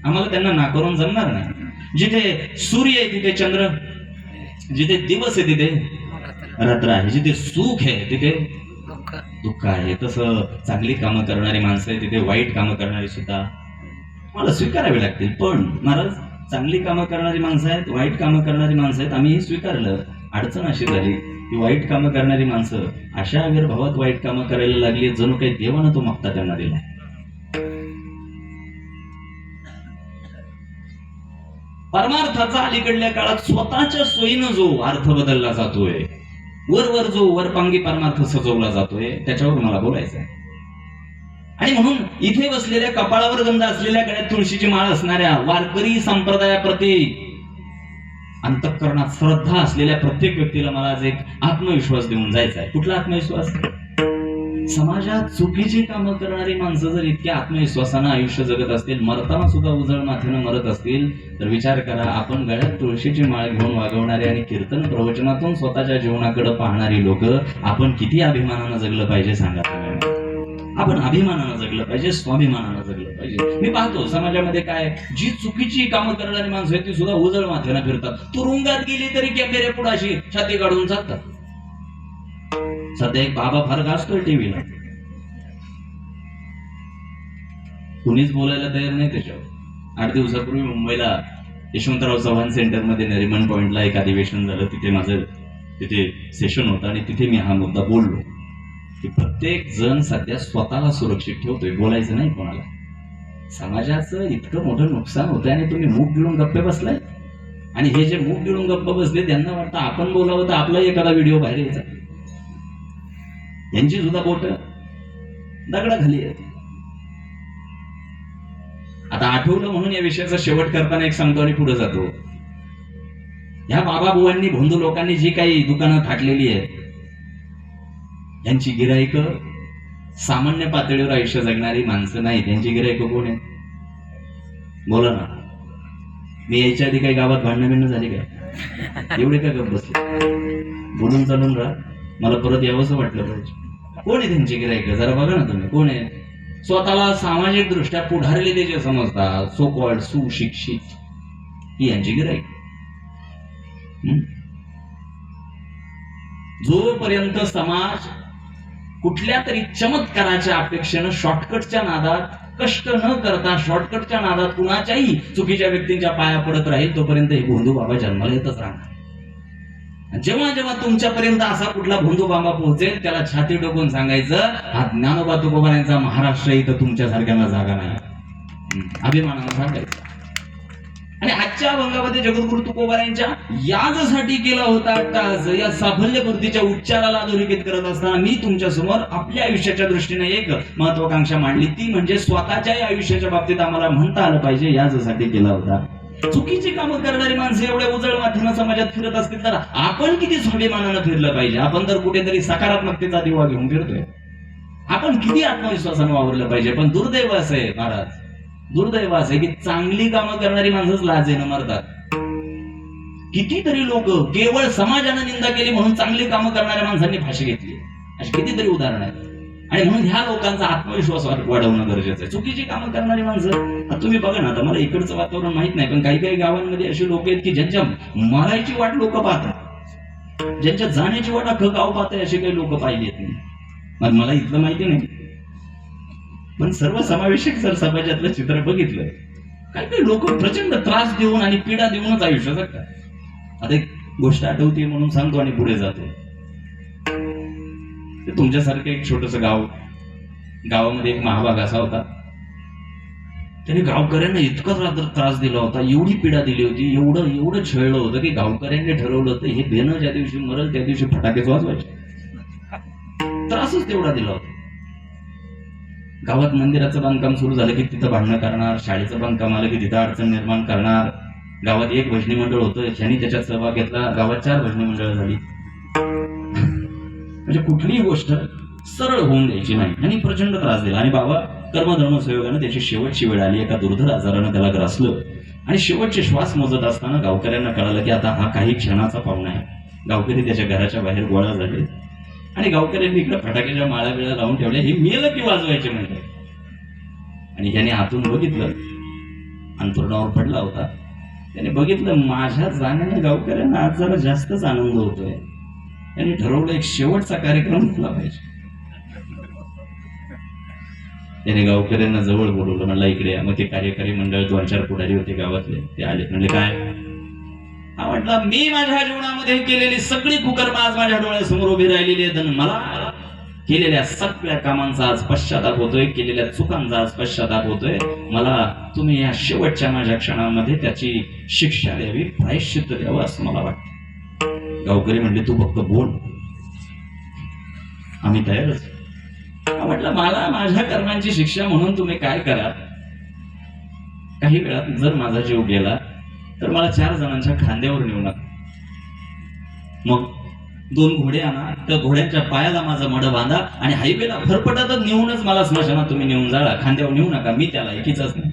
आम्हाला त्यांना नाकारून जमणार नाही. जिथे सूर्य आहे तिथे चंद्र, जिथे दिवस आहे तिथे रात्र आहे, जिथे सुख आहे तिथे दुःख आहे. तसं चांगली कामं करणारी माणसं आहे तिथे वाईट कामं करणारी सुद्धा मला स्वीकारावी लागतील. पण महाराज, चांगली कामं करणारी माणसं आहेत, वाईट कामं करणारी माणसं आहेत, आम्ही हे स्वीकारलं. अडचण अशी झाली की वाईट कामं करणारी माणसं अशा आविर्भावात वाईट कामं करायला लागली जणू काही देवानं तो मागता त्यांना दिला. परमार्थाचा अलीकडल्या काळात स्वतःच्या सोयीनं जो अर्थ बदलला जातोय, वर जो वरपांगी परमार्थ सजवला जातोय, त्याच्यावर मला बोलायचं आहे. आणि म्हणून इथे बसलेल्या, कपाळावर गंध असलेल्या, गळ्यात तुळशीची माळ असणाऱ्या वारकरी संप्रदायाप्रती अंतःकरणात श्रद्धा असलेल्या प्रत्येक व्यक्तीला मला आज एक आत्मविश्वास देऊन जायचा आहे. कुठला आत्मविश्वास? समाजात चुकीची कामं करणारी माणसं जर इतक्या आत्मविश्वासानं आयुष्य जगत असतील, मरताना सुद्धा उजळ माथेनं मरत असतील, तर विचार करा, आपण गळ्यात तुळशीची माळ घेऊन वागवणारे आणि कीर्तन प्रवचनातून स्वतःच्या जीवनाकडे पाहणारी लोक, आपण किती अभिमानानं जगलं पाहिजे सांगा तुम्ही. आपण अभिमानानं जगलं पाहिजे, स्वाभिमानानं जगलं पाहिजे. मी पाहतो समाजामध्ये काय, जी चुकीची कामं करणारी माणसं आहेत ती सुद्धा उजळ माथेनं फिरतात. तुरुंगात गेली तरी कॅमेरे पुढे अशी छाती काढून जातात. सध्या एक बाबा फार गाजतोय टीव्हीला, कुणीच बोलायला तयार नाही त्याच्यावर. 8 दिवसापूर्वी मुंबईला यशवंतराव चव्हाण सेंटरमध्ये नरिमन पॉइंटला एक अधिवेशन झालं. तिथे माझं सेशन होतं आणि तिथे मी हा मुद्दा बोललो की प्रत्येक जण सध्या स्वतःला सुरक्षित ठेवतोय, बोलायचं नाही कोणाला. समाजाचं इतकं मोठं नुकसान होतंय आणि तुम्ही मूग गिळून गप्पे बसलाय. आणि हे जे मूग गिळून गप्प बसले त्यांना वाटतं आपण बोलावं तर आपला एखादा व्हिडिओ बाहेर यायचा. यांची सुद्धा बोट दगडाखाली आहेत. आता आठवलं म्हणून या विषयाचा शेवट करताना एक सांगतो आणि पुढे जातो. ह्या बाबा बुवांनी, भोंदू लोकांनी जी काही दुकानं थाटलेली आहेत, यांची गिराईक सामान्य पातळीवर आयुष्य जगणारी माणसं नाही. त्यांची गिराईक कोण आहे? बोला ना. मी यायच्या आधी काही गावात भांडणं झाली काय? एवढे काय गप्प बसले? बोलून चालून राहा, मला परत यावंसं वाटलं पाहिजे. कोण आहे त्यांची गिराईक? जरा बघा ना तुम्ही, कोण आहे? स्वतःला सामाजिक दृष्ट्या पुढारलेले जे समजतात, सो कॉल्ड सुशिक्षित, ही यांची गिराईक. जोपर्यंत समाज कुठल्या तरी चमत्काराच्या अपेक्षेनं शॉर्टकटच्या नादात, कष्ट न करता शॉर्टकटच्या नादात कुणाच्याही चुकीच्या व्यक्तींच्या पाया पडत राहील, तोपर्यंत हे भोंदू बाबा जन्माला येतच राहणार. जेव्हा जेव्हा तुमच्यापर्यंत असा कुठला भोंदू बाबा पोहोचेल, त्याला छाती टोकून सांगायचं, हा ज्ञानोबा तुकोबारायांचा महाराष्ट्र इथं तुमच्यासारख्यांना जागा नाही. अभिमानानं सांगायचं. आणि आजच्या अभंगामध्ये जगद्गुरु तुकोबारायांच्या याजसाठी केला होता अट्टाहास, या साफल्यपूर्तीच्या उच्चाराला अधोरेखित करत असताना मी तुमच्या समोर आपल्या आयुष्याच्या दृष्टीने एक महत्वाकांक्षा मांडली. ती म्हणजे स्वतःच्याही आयुष्याच्या बाबतीत आम्हाला म्हणता आलं पाहिजे, याजसाठी केला होता. चुकीची कामं करणारी माणसं एवढ्या उजळ माथ्यानं समाजात फिरत असतील तर आपण किती स्वाभिमानानं फिरलं पाहिजे. आपण तर कुठेतरी सकारात्मकतेचा दिवा घेऊन फिरतोय. आपण किती आत्मविश्वासानं वावरलं पाहिजे. पण दुर्दैव असं आहे महाराज, दुर्दैव असं आहे की चांगली कामं करणारी माणसंच लाजेनं मरतात. कितीतरी लोक केवळ समाजानं निंदा केली म्हणून चांगली कामं करणाऱ्या माणसांनी फाशी घेतली. अशी कितीतरी उदाहरणं आहेत. आणि म्हणून ह्या लोकांचा आत्मविश्वास वाढवणं गरजेचं आहे. चुकीची कामं करणारी माणसं, तुम्ही बघा ना, आता मला इकडचं वातावरण माहित नाही, पण काही काही गावांमध्ये अशी लोक आहेत की ज्यांच्या मरायची वाट लोक पाहतात, ज्यांच्या जाण्याची वाट अख्खं गाव पाहतंय, अशी काही लोक पाहिली आहेत. नाही मला इथलं माहिती नाही, पण सर्वसमावेशक जर समाजातलं चित्र बघितलं, काही काही लोक प्रचंड त्रास देऊन आणि पीडा देऊनच आयुष्य जगतात. आता एक गोष्ट आठवते म्हणून सांगतो आणि पुढे जातो. तुमच्यासारखं एक छोटस गाव, गावामध्ये एक महाभाग असा होता, त्याने गावकऱ्यांना इतका त्रास दिला होता, एवढी पीडा दिली होती, एवढं छळलं होतं की गावकऱ्यांनी ठरवलं होतं हे बेनं ज्या दिवशी मरल त्या दिवशी फटाकेच वाजवायचे. त्रासच तेवढा दिला होता. गावात मंदिराचं बांधकाम सुरू झालं की तिथं भांडणं करणार, शाळेचं बांधकाम आलं की तिथं अडचण निर्माण करणार. गावात एक भजनी मंडळ होतं, ज्यांनी त्याच्यात सहभाग घेतला, गावात 4 भजनी मंडळ झाली. म्हणजे कुठलीही गोष्ट सरळ होऊन द्यायची नाही. आणि प्रचंड त्रास दिला. आणि बाबा कर्मधर्म संयोगानं त्याची शेवटची वेळ आली. एका दुर्धर आजारानं त्याला ग्रासलं आणि शेवटचे श्वास मोजत असताना गावकऱ्यांना कळालं की आता हा काही क्षणाचा पाहुणा आहे. गावकरी त्याच्या घराच्या बाहेर गोळा झाले आणि गावकऱ्यांनी इकडे फटाक्याच्या माळा बिळा लावून ठेवल्या, हे मेलं की वाजवायचे म्हणजे. आणि ह्याने आतून बघितलं अंथरुणावर पडला होता. त्याने बघितलं माझ्या जाण्याने गावकऱ्यांना आज जरा जास्तच आनंद होतोय. त्यांनी ठरवलं एक शेवटचा कार्यक्रम झाला पाहिजे. त्याने गावकऱ्यांना जवळ बोलवलं, म्हणला इकडे या. मग ते कार्यकारी मंडळ 2-4 पुढारी होते गावातले, ते आले. म्हणले काय? हा म्हटला मी माझ्या जीवनामध्ये केलेली सगळी कुकर्म आज माझ्या डोळ्यासमोर उभी राहिलेली आहेत आणि मला केलेल्या सगळ्या कामांचा आज पश्चाताप होतोय, केलेल्या चुकांचा आज पश्चाताप होतोय. मला तुम्ही या शेवटच्या माझ्या क्षणामध्ये त्याची शिक्षा द्यावी, प्रायश्चित्त द्यावं असं मला वाटतं. गावकरी म्हणले तू फक्त बोल, आम्ही तयारच. म्हटलं मला माझ्या कर्मांची शिक्षा म्हणून तुम्ही काय करा, काही वेळात जर माझा जीव गेला तर मला 4 जणांच्या खांद्यावर नेऊ नका. मग 2 घोडे आणा, त्या घोड्यांच्या पायाला माझा मड बांधा आणि हायवेला फरफटतच नेऊनच मला स्मशानात तुम्ही नेऊन जाळा, खांद्यावर नेऊ नका, मी त्याला एकीचाच नाही.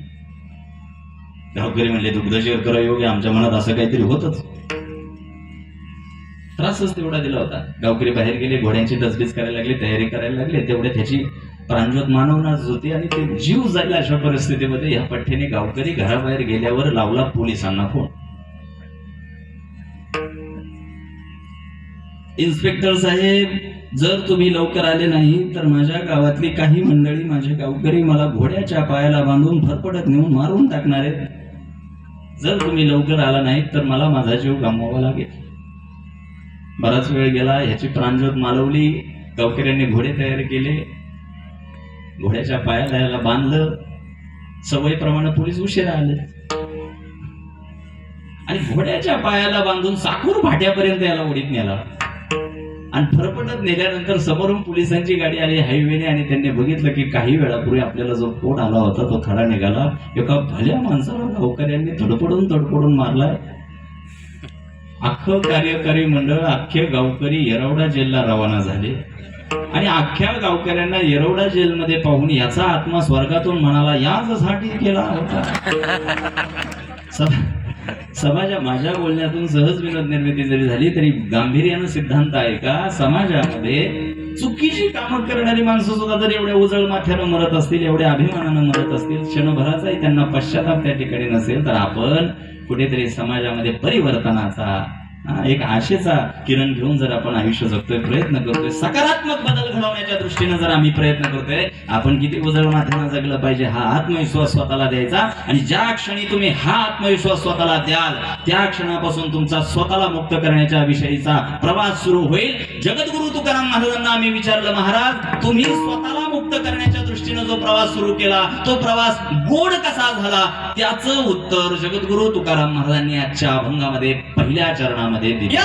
गावकरी म्हणले दुग्धशेर करा योग्य, आमच्या मनात असं काहीतरी होतच. त्रासच तेवढा दिला होता. गावकरी बाहेर गेले, घोड्यांची तजबीज करायला लागले, तयारी करायला लागले. तेवढ्या त्याची प्राणज्योत मानवनाच होती आणि ते जीव जायला अशा परिस्थितीमध्ये ह्या पठ्ठीने गावकरी घराबाहेर गेल्यावर लावला पोलिसांना फोन. इन्स्पेक्टर साहेब, जर तुम्ही लवकर आले नाही तर माझ्या गावातली काही मंडळी, माझे गावकरी मला घोड्याच्या पायाला बांधून फरफटत नेऊन मारून टाकणार आहेत. जर तुम्ही लवकर आला नाही तर मला माझा जीव गमवावा लागेल. बराच वेळ गेला, ह्याची प्राणज्योत मालवली. गावकऱ्यांनी घोडे तयार केले, घोड्याच्या पायाला याला बांधलं. सवयीप्रमाणे पोलीस उशिरा आले आणि घोड्याच्या पायाला बांधून साकूर फाट्यापर्यंत याला ओढीत नेला आणि फरफटत नेल्यानंतर समोरून पोलिसांची गाडी आली हायवेने आणि त्यांनी बघितलं की काही वेळापूर्वी आपल्याला जो फोड आला होता तो खरा निघाला. एका भल्या माणसाला गावकऱ्यांनी तडपडून मारलाय. अख्खं कार्यकारी मंडळ, अख्खे गावकरी येरवडा जेलला रवाना झाले आणि अख्ख्या गावकऱ्यांना येरवडा जेलमध्ये पाहून याचा आत्मा स्वर्गातून म्हणाला याचसाठी केला होता. समाजा माझ्या बोलण्यातून सहज विनोद निर्मिती जरी झाली तरी गांभीर्यानं सिद्धांत आहे का, समाजामध्ये चुकीची कामं करणारी माणसं सुद्धा जर एवढ्या उजळ माथ्यानं मरत असतील, एवढ्या अभिमानानं मरत असतील, क्षणभराचाही त्यांना पश्चाताप त्या ठिकाणी नसेल, तर आपण कुठेतरी समाजामध्ये परिवर्तनाचा एक आशेचा किरण घेऊन जर आपण आयुष्य जगतोय, प्रयत्न करतोय, सकारात्मक बदल घडवण्याच्या दृष्टीने जर आम्ही प्रयत्न करतोय, आपण किती उजळ माथ्यानं जगलं पाहिजे हा आत्मविश्वास स्वतःला द्यायचा. आणि ज्या क्षणी तुम्ही हा आत्मविश्वास स्वतःला द्याल त्या क्षणापासून तुमचा स्वतःला मुक्त करण्याच्या विषयीचा प्रवास सुरू होईल. जगद्गुरु तुकाराम महाराजांना आम्ही विचारलं, महाराज तुम्ही स्वतःला मुक्त करण्याच्या दृष्टीने जो प्रवास सुरू केला तो प्रवास गोड कसा झाला, त्याचं उत्तर जगद्गुरु तुकाराम महाराजांनी आजच्या अभंगामध्ये पहिल्या चरणामध्ये दिले.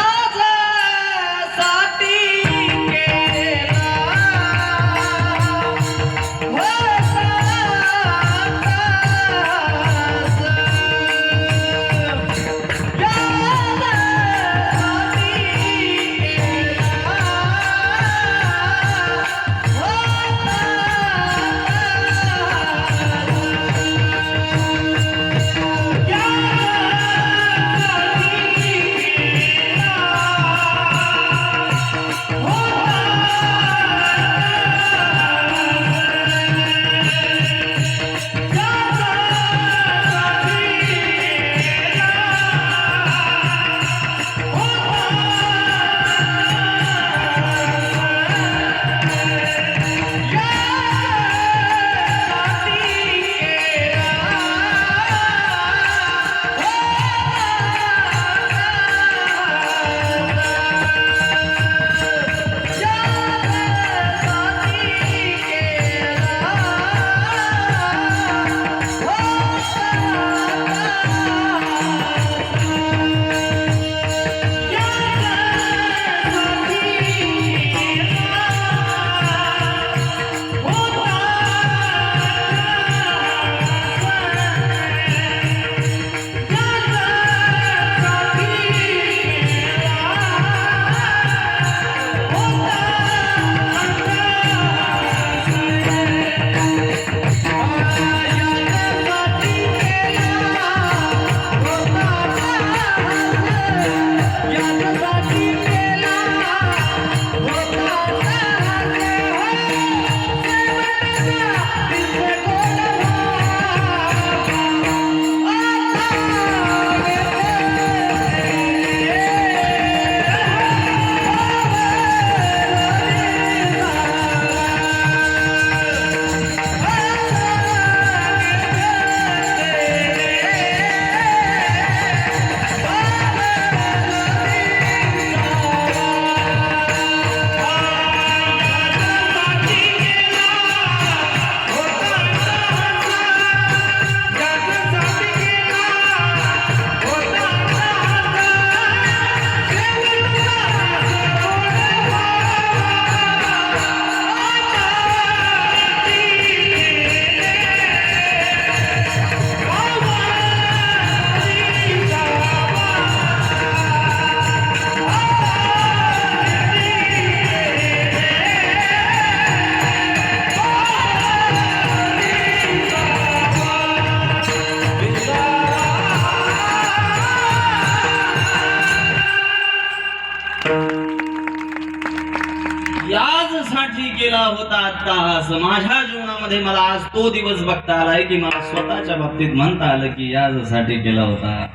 आता असं माझ्या जीवनामध्ये मला आज तो दिवस बघता आलाय की मला स्वतःच्या बाबतीत म्हणता आलं की यासाठी केला होता.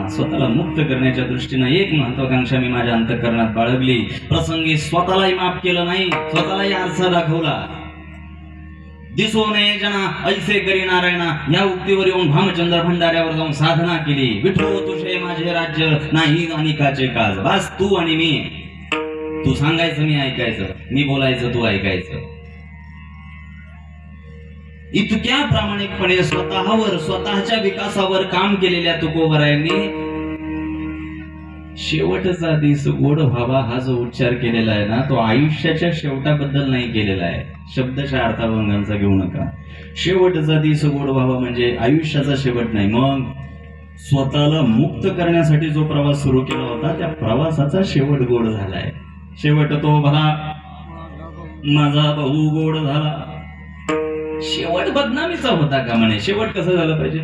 स्वतःला मुक्त करण्याच्या दृष्टीनं एक महत्वाकांक्षा मी माझ्या अंतःकरणात बाळगली. प्रसंगी स्वतःलाही माफ केलं नाही, स्वतःलाही आरसा दाखवला. दिसो नये जना ऐसे करी नारायणा या उक्तीवर येऊन भामचंद्र भंडाऱ्यावर जाऊन साधना केली. विठो तुझे माझे राज्य नाही अनिकाचे काज. बस तू आणि मी, तू सांगायचं मी ऐकायचं, मी बोलायचं तू ऐकायचं. इतक्या प्रामाणिकपणे स्वतःवर स्वतःच्या विकासावर काम केलेल्या तुकोबरायांनी शेवटचा दिस गोड व्हावा हा जो उच्चार केलेला आहे ना, तो आयुष्याच्या शेवटाबद्दल नाही केलेला आहे. शब्दशः अर्थाभंगांचा घेऊ नका. शेवटचा दिस गोड व्हावा म्हणजे आयुष्याचा शेवट नाही. मग स्वतःला मुक्त करण्यासाठी जो प्रवास सुरू केला होता त्या प्रवासाचा शेवट गोड झालाय. शेवट तो भला माझा भाऊ गोड झाला. शेवट बदनामीचा होता का म्हणे. शेवट कसं झालं पाहिजे,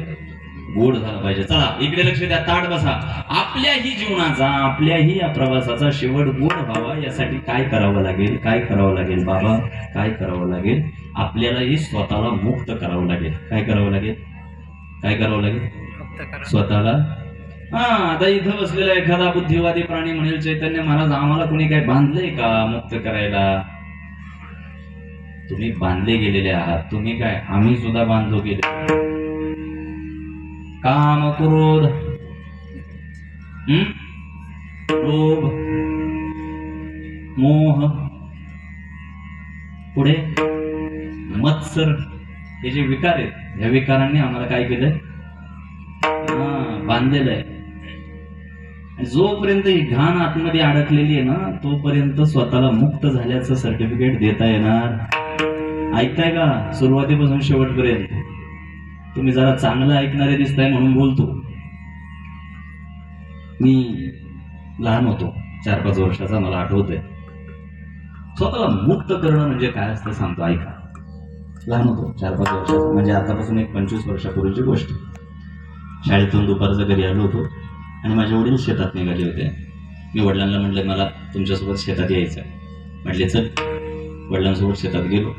गोड झाला पाहिजे. चला इकडे लक्ष द्या, ताट बसा. आपल्याही जीवनाचा आपल्याही या प्रवासाचा शेवट गोड व्हावा यासाठी काय करावं लागेल, काय करावं लागेल बाबा, काय करावं लागेल. आपल्यालाही स्वतःला मुक्त करावं लागेल. काय करावं लागेल, काय करावं लागेल, स्वतःला. आता इथं बसलेला एखादा बुद्धिवादी प्राणी म्हणेल चैतन्य महाराज आम्हाला कोणी काय बांधलंय का मुक्त करायला. तुम्ही बांधले गेलेले आहात. तुम्ही काय, आम्ही सुद्धा बांधलो गेले. काम क्रोध लोभ मोह पुढे मत्सर हे जे विकार आहेत या विकारांनी आम्हाला काय केलंय, बांधलेलं आहे. जोपर्यंत ही घाण आतमध्ये अडकलेली आहे ना तोपर्यंत स्वतःला मुक्त झाल्याचं सर्टिफिकेट देता येणार. ऐकताय का, सुरुवातीपासून शेवटपर्यंत. तुम्ही जरा चांगलं ऐकणारे दिसताय म्हणून बोलतो. मी लहान होतो, 4-5 वर्षाचा, मला आठवतंय. स्वतःला मुक्त करणं म्हणजे काय असतं सांगतो, ऐका. लहान होतो, 4-5 वर्षाचा, म्हणजे आतापासून एक 25 वर्षापूर्वीची गोष्ट. शाळेतून दुपारचं घरी आलो होतो आणि माझे वडील शेतात निघाले होते. मी वडिलांना म्हटलं मला तुमच्यासोबत शेतात यायचं. म्हटले चल. वडिलांसोबत शेतात गेलो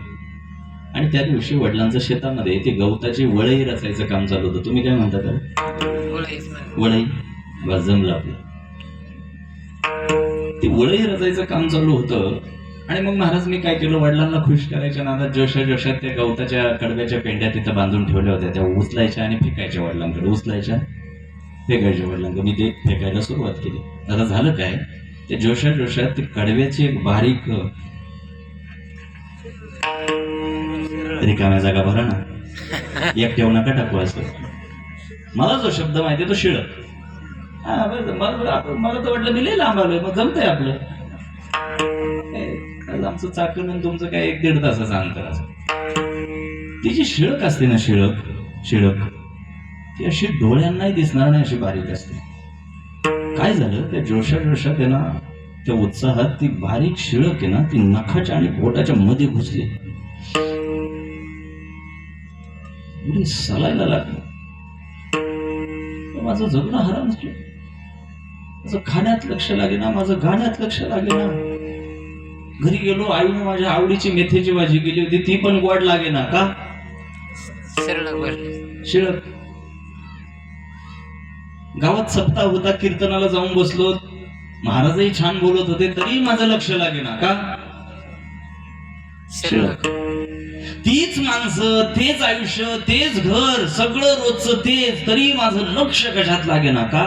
आणि त्या दिवशी वडिलांच्या शेतामध्ये ते गवताची वळई रचायचं काम चालू होतं. तुम्ही काय म्हणता त्याला, वळई. बस जमलं आपलं. ते वळई रचायचं काम चालू होतं आणि मग महाराज मी काय केलं, वडिलांना खुश करायच्या नादात जोशात त्या गवताच्या कडव्याच्या पेंड्या तिथं बांधून ठेवल्या होत्या. त्या उचलायच्या आणि फेकायच्या वडिलांकडे, उचलायच्या फेकायच्या वडिलांकडे. मी ते फेकायला सुरुवात केली. आता झालं काय, ते जोशात ते कडव्याची एक बारीक रिकाम्या जागा भरा ना, एक ठेवू नका टाकू. असं मला जो शब्द माहिती तो शिळक. मला तर वाटलं मी लय लांब आलोय, मग जमतंय आपलं. आमचं चाकण आणि तुमचं काय 1-1.5 तासाचं अंतर असं. ती जी शिळक असते ना, शिळक ती अशी डोळ्यांनाही दिसणार नाही, अशी बारीक असते. काय झालं, त्या जोशात आहे ना, त्या उत्साहात ती बारीक शिळक आहे ना ती नखाच्या आणि बोटाच्या मध्ये घुसली. सलायला लागलं. माझं जगणं हराम झालं. माझं खाण्यात लक्ष लागेना, माझं गाण्यात लक्ष लागेना. घरी गेलो, आईने माझ्या आवडीची मेथीची भाजी केली होती, ती पण गोड लागेना. का, शिळक. गावात सप्ताह होता, कीर्तनाला जाऊन बसलो, महाराजही छान बोलत होते, तरी माझं लक्ष लागेना. का, शिळक. तीच माणसं, तेच आयुष्य, तेच घर, सगळं रोजचं तेच, तरी माझं लक्ष कशात लागेना. का,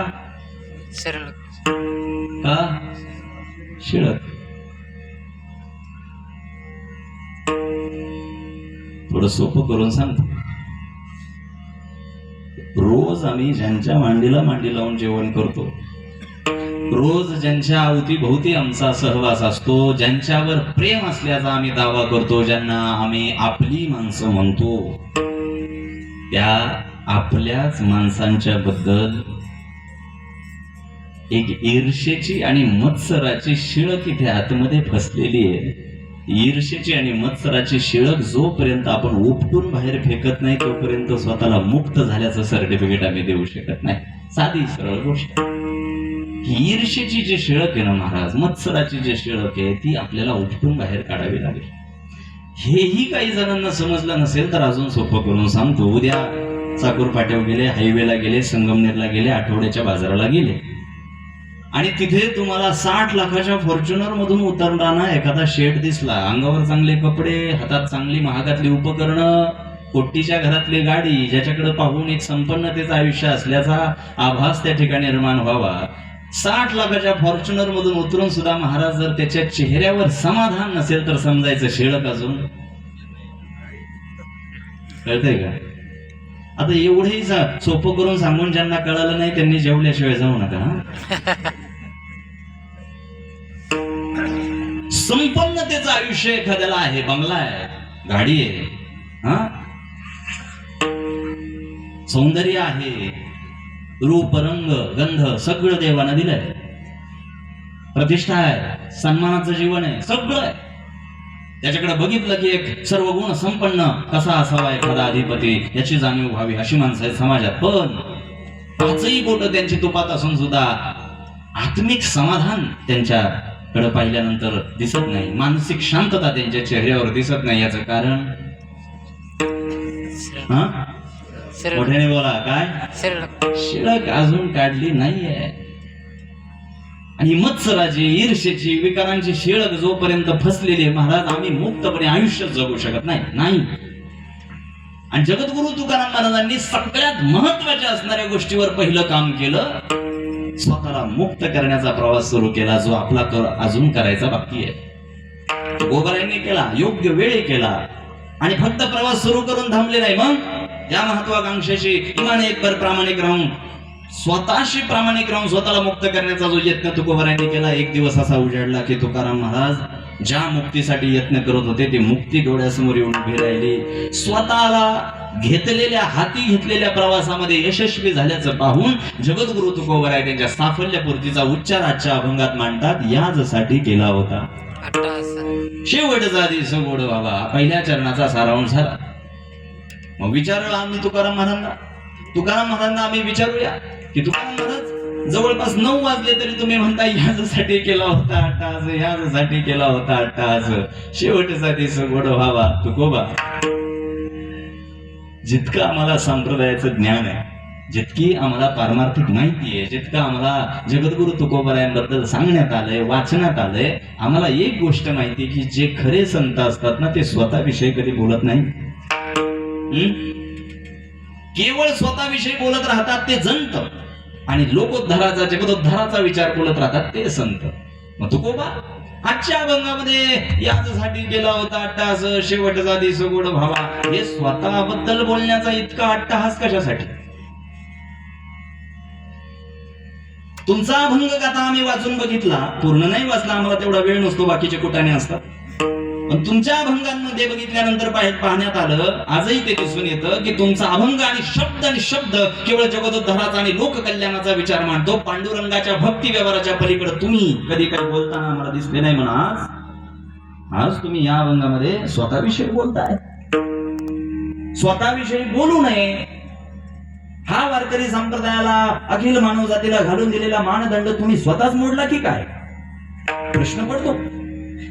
का, शिळक. थोडं सोपं करून सांगतो. रोज आम्ही ज्यांच्या मांडीला मांडी लावून जेवण करतो, रोज ज्यांच्या अवतीभोवती आमचा सहवास असतो, ज्यांच्यावर प्रेम असल्याचा आम्ही दावा करतो, ज्यांना आम्ही आपली माणसं म्हणतो, त्या आपल्याच माणसांच्या बद्दल एक ईर्षेची आणि मत्सराची शिळक इथे आतमध्ये फसलेली आहे. ईर्षेची आणि मत्सराची शिळक जोपर्यंत आपण उपटून बाहेर फेकत नाही तोपर्यंत स्वतःला मुक्त झाल्याचं सर्टिफिकेट आम्ही देऊ शकत नाही. साधी सरळ गोष्ट. ईर्षेची जी शिळक आहे ना महाराज, मत्सराची जी शिळक आहे ती आपल्याला उपटून बाहेर काढावी लागेल. हेही काही जणांना समजलं नसेल तर अजून सोपं करून सांगतो. उद्या चाकूर पाट्यावर गेले, हायवेला गेले, संगमनेरला गेले, आठवड्याच्या बाजाराला गेले आणि तिथे तुम्हाला 60 लाखाच्या फॉर्च्युनर मधून उतरताना एखादा शेठ दिसला, अंगावर चांगले कपडे, हातात चांगली महागातली उपकरणं, कोट्टीच्या घरातली गाडी, ज्याच्याकडे पाहून एक संपन्नतेचं आयुष्य असल्याचा आभास त्या ठिकाणी निर्माण व्हावा. 60 लाखाच्या फॉर्च्युनर मधून उतरून सुद्धा महाराज जर त्याच्या चेहऱ्यावर समाधान नसेल तर समजायचं शेळक अजून. कळतंय का? आता एवढंही सोपं करून सांगून ज्यांना कळालं नाही त्यांनी जेवल्याशिवाय जाऊ नका हा. संपन्नतेचं आयुष्य एखाद्याला आहे, बंगला आहे, गाडी आहे, हा, सौंदर्य आहे, रूप, रंग, गंध सगळं देवानं दिलंय, प्रतिष्ठा आहे, सन्मानाचं जीवन आहे, सगळं आहे. त्याच्याकडे बघितलं की एक सर्व गुण संपन्न कसा असावा एखादा अधिपती याची जाणीव व्हावी अशी माणसं आहेत समाजात. पण पाचही बोट त्यांची तुपात असून सुद्धा आत्मिक समाधान त्यांच्याकडे पाहिल्यानंतर दिसत नाही, मानसिक शांतता त्यांच्या चेहऱ्यावर दिसत नाही. याचं कारण मोठ्याने बोला, काय? शिळक अजून काढली नाहीये. आणि मत्सराची, ईर्षेची, विकारांची शिळक जोपर्यंत फसलेली महाराज आम्ही मुक्तपणे आयुष्य जगू शकत नाही. आणि जगद्गुरु तुकाराम महाराजांनी सगळ्यात महत्वाच्या असणाऱ्या गोष्टीवर पहिलं काम केलं, स्वतःला मुक्त करण्याचा प्रवास सुरू केला, जो आपला अजून करायचा बाकी आहे. गोबरायांनी केला, योग्य वेळी केला आणि फक्त प्रवास सुरू करून थांबले नाही. मग त्या महत्वाकांक्षेशी इमाने एक प्रामाणिक राहून, स्वतःशी प्रामाणिक राहून स्वतःला मुक्त करण्याचा जो यत्न तुकोबारायांनी केला, एक दिवस असा उजाडला की तुकाराम महाराज ज्या मुक्तीसाठी यत्न करत होते ती मुक्ती डोळ्यासमोर येऊन उभी राहिली. स्वतःला घेतलेल्या, हाती घेतलेल्या प्रवासामध्ये यशस्वी झाल्याचं पाहून जगद्गुरु तुकोबाराय त्यांच्या साफल्यपूर्तीचा उच्चार आजच्या अभंगात मांडतात. याचसाठी केला होता शेवटचा दिवस गोड व्हावा. पहिल्या चरणाचा सारांश झाला. मग विचारलं आम्ही तुकाराम महाराजांना आम्ही विचारूया की तुकाराम महाराज जवळपास 9 वाजले तरी तुम्ही म्हणता यासाठी केला होता अट्टहास, यासाठी केला होता अट्टहास, शेवटचा दिवस गोड व्हावा. तुकोबा, जितकं आम्हाला संप्रदायाचं ज्ञान आहे, जितकी आम्हाला पारमार्थिक माहिती आहे, जितकं आम्हाला जगद्गुरु तुकोबारायांबद्दल सांगण्यात आलंय, वाचण्यात आलंय, आम्हाला एक गोष्ट माहिती की जे खरे संत असतात ना ते स्वतःविषयी कधी बोलत नाही. केवळ स्वतःविषयी बोलत राहतात ते जंत, आणि लोकोद्धाराचा, जगदोद्धाराचा विचार बोलत राहतात ते संत. मग तुकोबा आजच्या अभंगामध्ये याचसाठी केला होता अट्टहास, शेवटचा दिवस गोड व्हावा, हे स्वतःबद्दल बोलण्याचा इतका अट्टहास कशासाठी? तुमचा अभंग गाथा आम्ही वाचून बघितला, पूर्ण नाही वाचला, आम्हाला तेवढा वेळ नसतो, बाकीचे कुटाणे असतात. पण तुमच्या अभंगांमध्ये बघितल्यानंतर पाहण्यात आलं, आजही ते दिसून येतं की तुमचा अभंग आणि शब्द केवळ जगदोद्धाराचा आणि लोककल्याणाचा विचार मांडतो. पांडुरंगाच्या भक्ती व्यवहाराच्या पलीकडे तुम्ही कधी काही बोलताना आम्हाला दिसले नाही. म्हणा आज तुम्ही या अभंगामध्ये स्वतःविषयी बोलताय. स्वतःविषयी बोलू नये हा वारकरी संप्रदायाला, अखिल मानव जातीला घालून दिलेला मानदंड तुम्ही स्वतःच मोडला की काय? प्रश्न पडतो.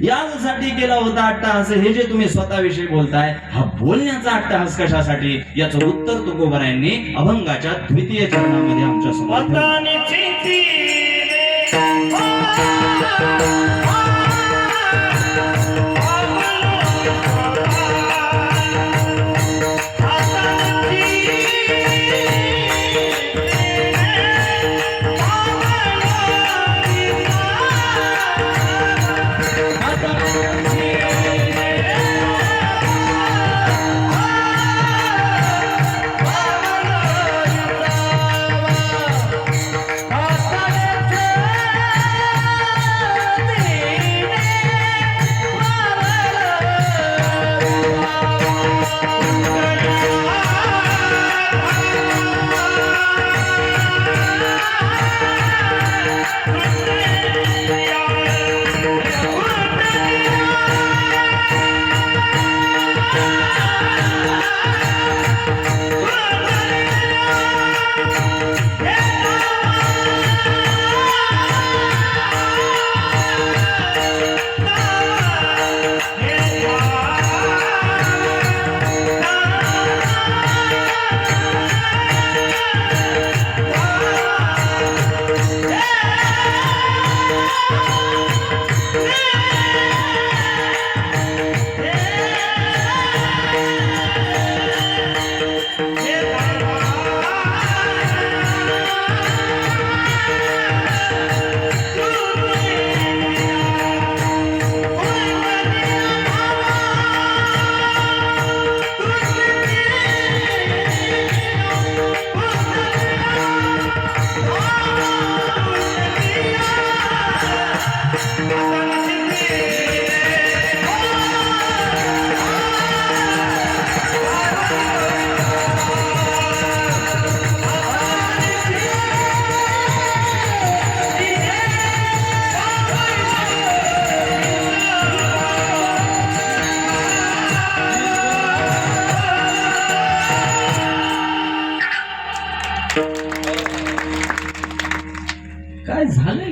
यासाठी केला होता अट्टहास, हे जे तुम्ही स्वतःविषयी बोलताय, हा बोलण्याचा अट्टहास कशासाठी? याचं उत्तर तुकोबारायांनी अभंगाच्या द्वितीय चरणामध्ये आमच्या समोर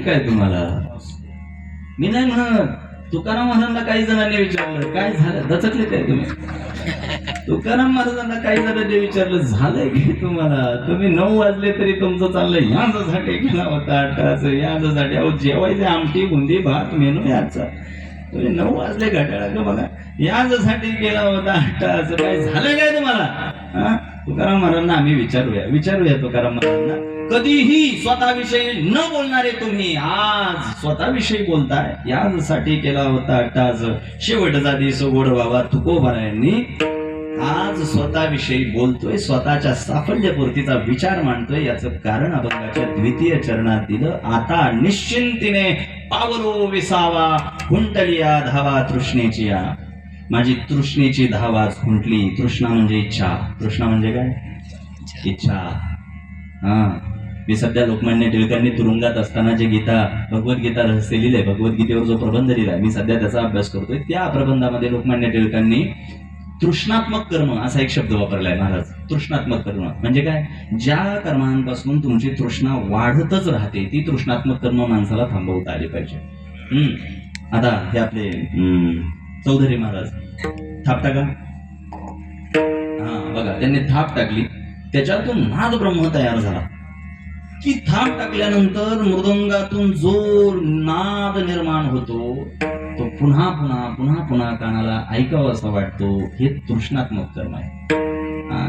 काय तुम्हाला? मी नाही म्हणत. तुकाराम महाराजांना काही जणांनी विचारलं काय झालं, दचकले काय तुम्ही? तुकाराम महाराजांना काही जणांनी विचारलं झालंय की तुम्हाला? तुम्ही 9 वाजले तरी तुमचं चाललंय यासाठी गेला होता 8 यासाठी. अहो जेवायचे आमटी बुंदी भात मेनू याचा. तुम्ही 9 वाजले घड्याळा का बघा, यासाठी गेला होता 8 काय झालं काय तुम्हाला? हा? तुकाराम महाराजांना आम्ही विचारूया तुकाराम महाराजांना. कधीही स्वतःविषयी न बोलणारे तुम्ही आज स्वतःविषयी बोलताय. यासाठी केला होता 8 शेवटचा दिवस गोड बाबा तुकोबारायांनी आज स्वतःविषयी बोलतोय, स्वतःच्या साफल्यपूर्तीचा विचार मांडतोय. याचं कारण अभंगाच्या द्वितीय चरणात दिलं. आता निश्चिंतीने पावलो विसावा, खुंटलिया धावा तृष्णेची या. माझी तृष्णेची धावा खुंटली. तृष्णा म्हणजे इच्छा. तृष्णा म्हणजे काय? इच्छा. हा, मी सध्या लोकमान्य टिळकांनी तुरुंगात असताना जे भगवद्गीता रहस्य लिहिलंय, भगवद्गीतेवर जो प्रबंध लिहिलाय, मी सध्या त्याचा अभ्यास करतोय. त्या प्रबंधामध्ये लोकमान्य टिळकांनी तृष्णात्मक कर्म असा एक शब्द वापरलाय महाराज. तृष्णात्मक कर्म म्हणजे काय? ज्या कर्मांपासून तुमची तृष्णा वाढतच राहते ती तृष्णात्मक कर्म माणसाला थांबवता आली पाहिजे. आता हे आपले चौधरी महाराज थाप टाका. हा बघा, त्यांनी थाप टाकली, त्याच्यातून नाद ब्रह्म तयार झाला. की थाप टाकल्यानंतर मृदंगातून जो नाद निर्माण होतो तो पुन्हा पुन्हा पुन्हा पुन्हा कानाला ऐकावं असं वाटतो. हे तृष्णात्मक कर्म आहे.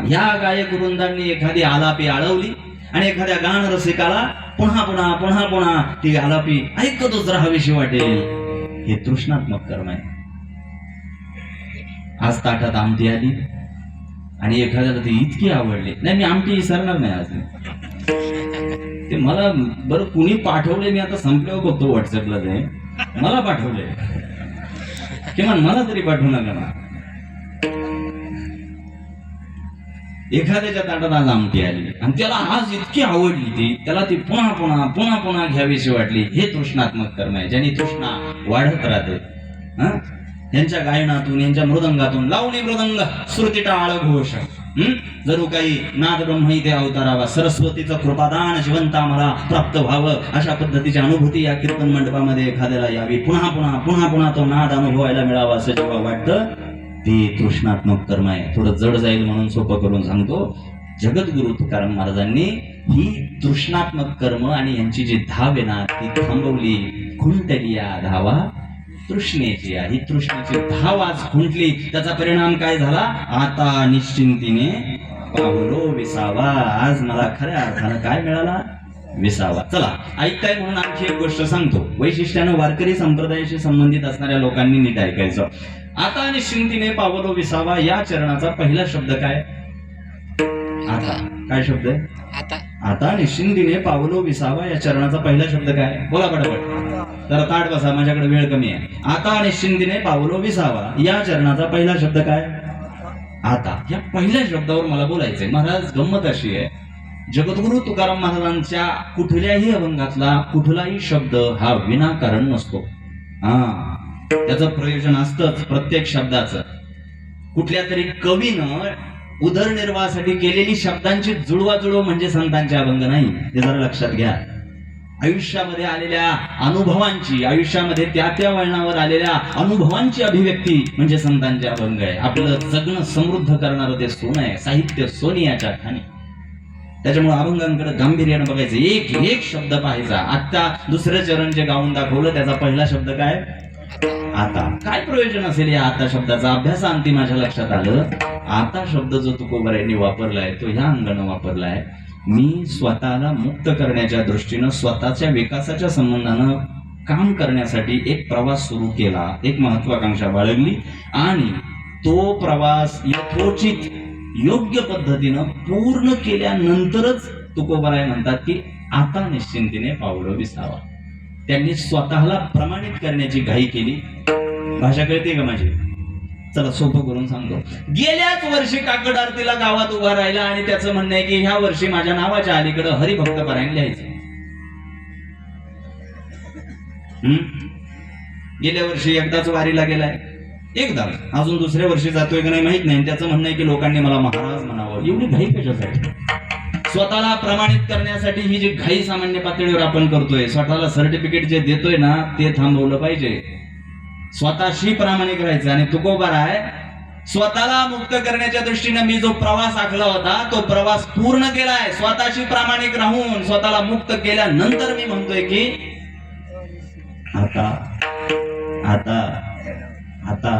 ह्या गायक वृंदांनी एखादी आलापी आळवली आणि एखाद्या गान रसिकाला पुन्हा पुन्हा पुन्हा पुन्हा ती आलापी ऐकतच राहावीशी वाटेल. हे तृष्णात्मक कर्म आहे. आज ताटात आमटी आली आणि एखाद्याला ती इतकी आवडली, नाही मी आमटी विसरणार नाही आज. ते मला बरं कुणी पाठवले, मी आता संपल्यावर बघतो व्हॉट्सअपला, ते मला पाठवले किंवा मला तरी पाठवू नका ना. एखाद्याच्या ताटात आज आमटी आली आणि त्याला आज इतकी आवडली ती, त्याला ती पुन्हा पुन्हा पुन्हा पुन्हा घ्यावीशी वाटली. हे तृष्णात्मक कर्म आहे, ज्यांनी तृष्णा वाढत राहते. यांच्या गायनातून, यांच्या मृदंगातून, लावणी मृदंग श्रुती टाळ घोष, जणू काही नाद ब्रह्म इथे अवतारावा, सरस्वतीचं कृपादान जिवंत आम्हाला प्राप्त व्हावं, अशा पद्धतीची अनुभूती या कीर्तन मंडपामध्ये एखाद्याला यावी. पुन्हा पुन्हा पुन्हा पुन्हा तो नाद अनुभवायला मिळावा असं जेव्हा वाटतं ते तृष्णात्मक कर्म आहे. थोडं जड जाईल म्हणून सोपं करून सांगतो. जगद्गुरु तुकाराम महाराजांनी ही तृष्णात्मक कर्म आणि यांची जी धाव आहे ना ती थांबवली. खुंटलिया धावा तृष्णेची. ही तृष्णेची धाव आज खुंटली. त्याचा परिणाम काय झाला? आता निश्चिंतीने पावलो विसावा. आज मला खऱ्या अर्थानं काय मिळाला? विसावा. चला ऐकताय म्हणून आणखी एक गोष्ट सांगतो. वैशिष्ट्यानं वारकरी संप्रदायाशी संबंधित असणाऱ्या लोकांनी नीट ऐकायचं. आता निश्चिंतीने पावलो विसावा या चरणाचा पहिला शब्द काय? आता. काय शब्द आहे? आता. आता निश्चिंतीने पावलो विसावा या चरणाचा पहिला शब्द काय? बोला पटापट. तर ताट बसा, माझ्याकडे वेळ कमी आहे. आता निश्चिंतीने पावलो विसावा या चरणाचा पहिला शब्द काय? आता. या पहिल्या शब्दावर मला बोलायचंय. महाराज गंमत अशी आहे, जगद्गुरु तुकाराम महाराजांच्या कुठल्याही अभंगातला कुठलाही शब्द हा विनाकारण नसतो. त्याचं प्रयोजन असतंच प्रत्येक शब्दाचं. कुठल्या तरी कवीनं उदरनिर्वाहासाठी केलेली शब्दांची जुळवाजुळव म्हणजे संतांचे अभंग नाही. हे जरा लक्षात घ्या. आयुष्यामध्ये आलेल्या अनुभवांची, आयुष्यामध्ये त्या त्या वळणावर आलेल्या अनुभवांची अभिव्यक्ती म्हणजे संतांचे अभंग आहे. आपलं जगणं समृद्ध करणारं ते सोनं आहे, साहित्य सोनियाच्या ठाणी. त्याच्यामुळे अभंगांकडे गांभीर्यानं बघायचं, एक एक शब्द पाहायचा. आता दुसरं चरण जे गाऊन दाखवलं त्याचा पहिला शब्द काय? आता. काय प्रयोजन असेल या आता शब्दाचा? अभ्यासाअंती माझ्या लक्षात आलं, आता शब्द जो तुकोबारायांनी वापरलाय तो ह्या अंगानं वापरलाय. मी स्वतःला मुक्त करण्याच्या दृष्टीनं, स्वतःच्या विकासाच्या संबंधानं काम करण्यासाठी एक प्रवास सुरू केला, एक महत्वाकांक्षा बाळगली आणि तो प्रवास यथोचित योग्य पद्धतीनं पूर्ण केल्यानंतरच तुकोबाराय म्हणतात की आता निश्चिंतीने पावलं विसावा. त्यांनी स्वतःला प्रमाणित करण्याची घाई केली. भाषा कळते का माझी? चला सोपं करून सांगतो. गेल्याच वर्षी काकड आरतीला गावात उभा राहिला आणि त्याचं म्हणणं आहे की ह्या वर्षी माझ्या नावाच्या अलीकडे हरिभक्त पारायण लिहायचं. गेल्या वर्षी एकदाच वारीला गेलाय, एकदा, अजून दुसऱ्या वर्षी जातोय की नाही माहित नाही. त्याचं म्हणणं आहे की लोकांनी मला महाराज म्हणावं. एवढी घाई कशासाठी? स्वतःला प्रमाणित करण्यासाठी ही जी घाई सामान्य पातळीवर आपण करतोय, स्वतःला सर्टिफिकेट जे देतोय ना ते थांबवलं पाहिजे. स्वतःशी प्रामाणिक राहायचं. आणि तुकोबार आहे, स्वतःला मुक्त करण्याच्या दृष्टीने मी जो प्रवास आखला होता तो प्रवास पूर्ण केलाय. स्वतःशी प्रामाणिक राहून स्वतःला मुक्त केल्यानंतर मी म्हणतोय की आता आता आता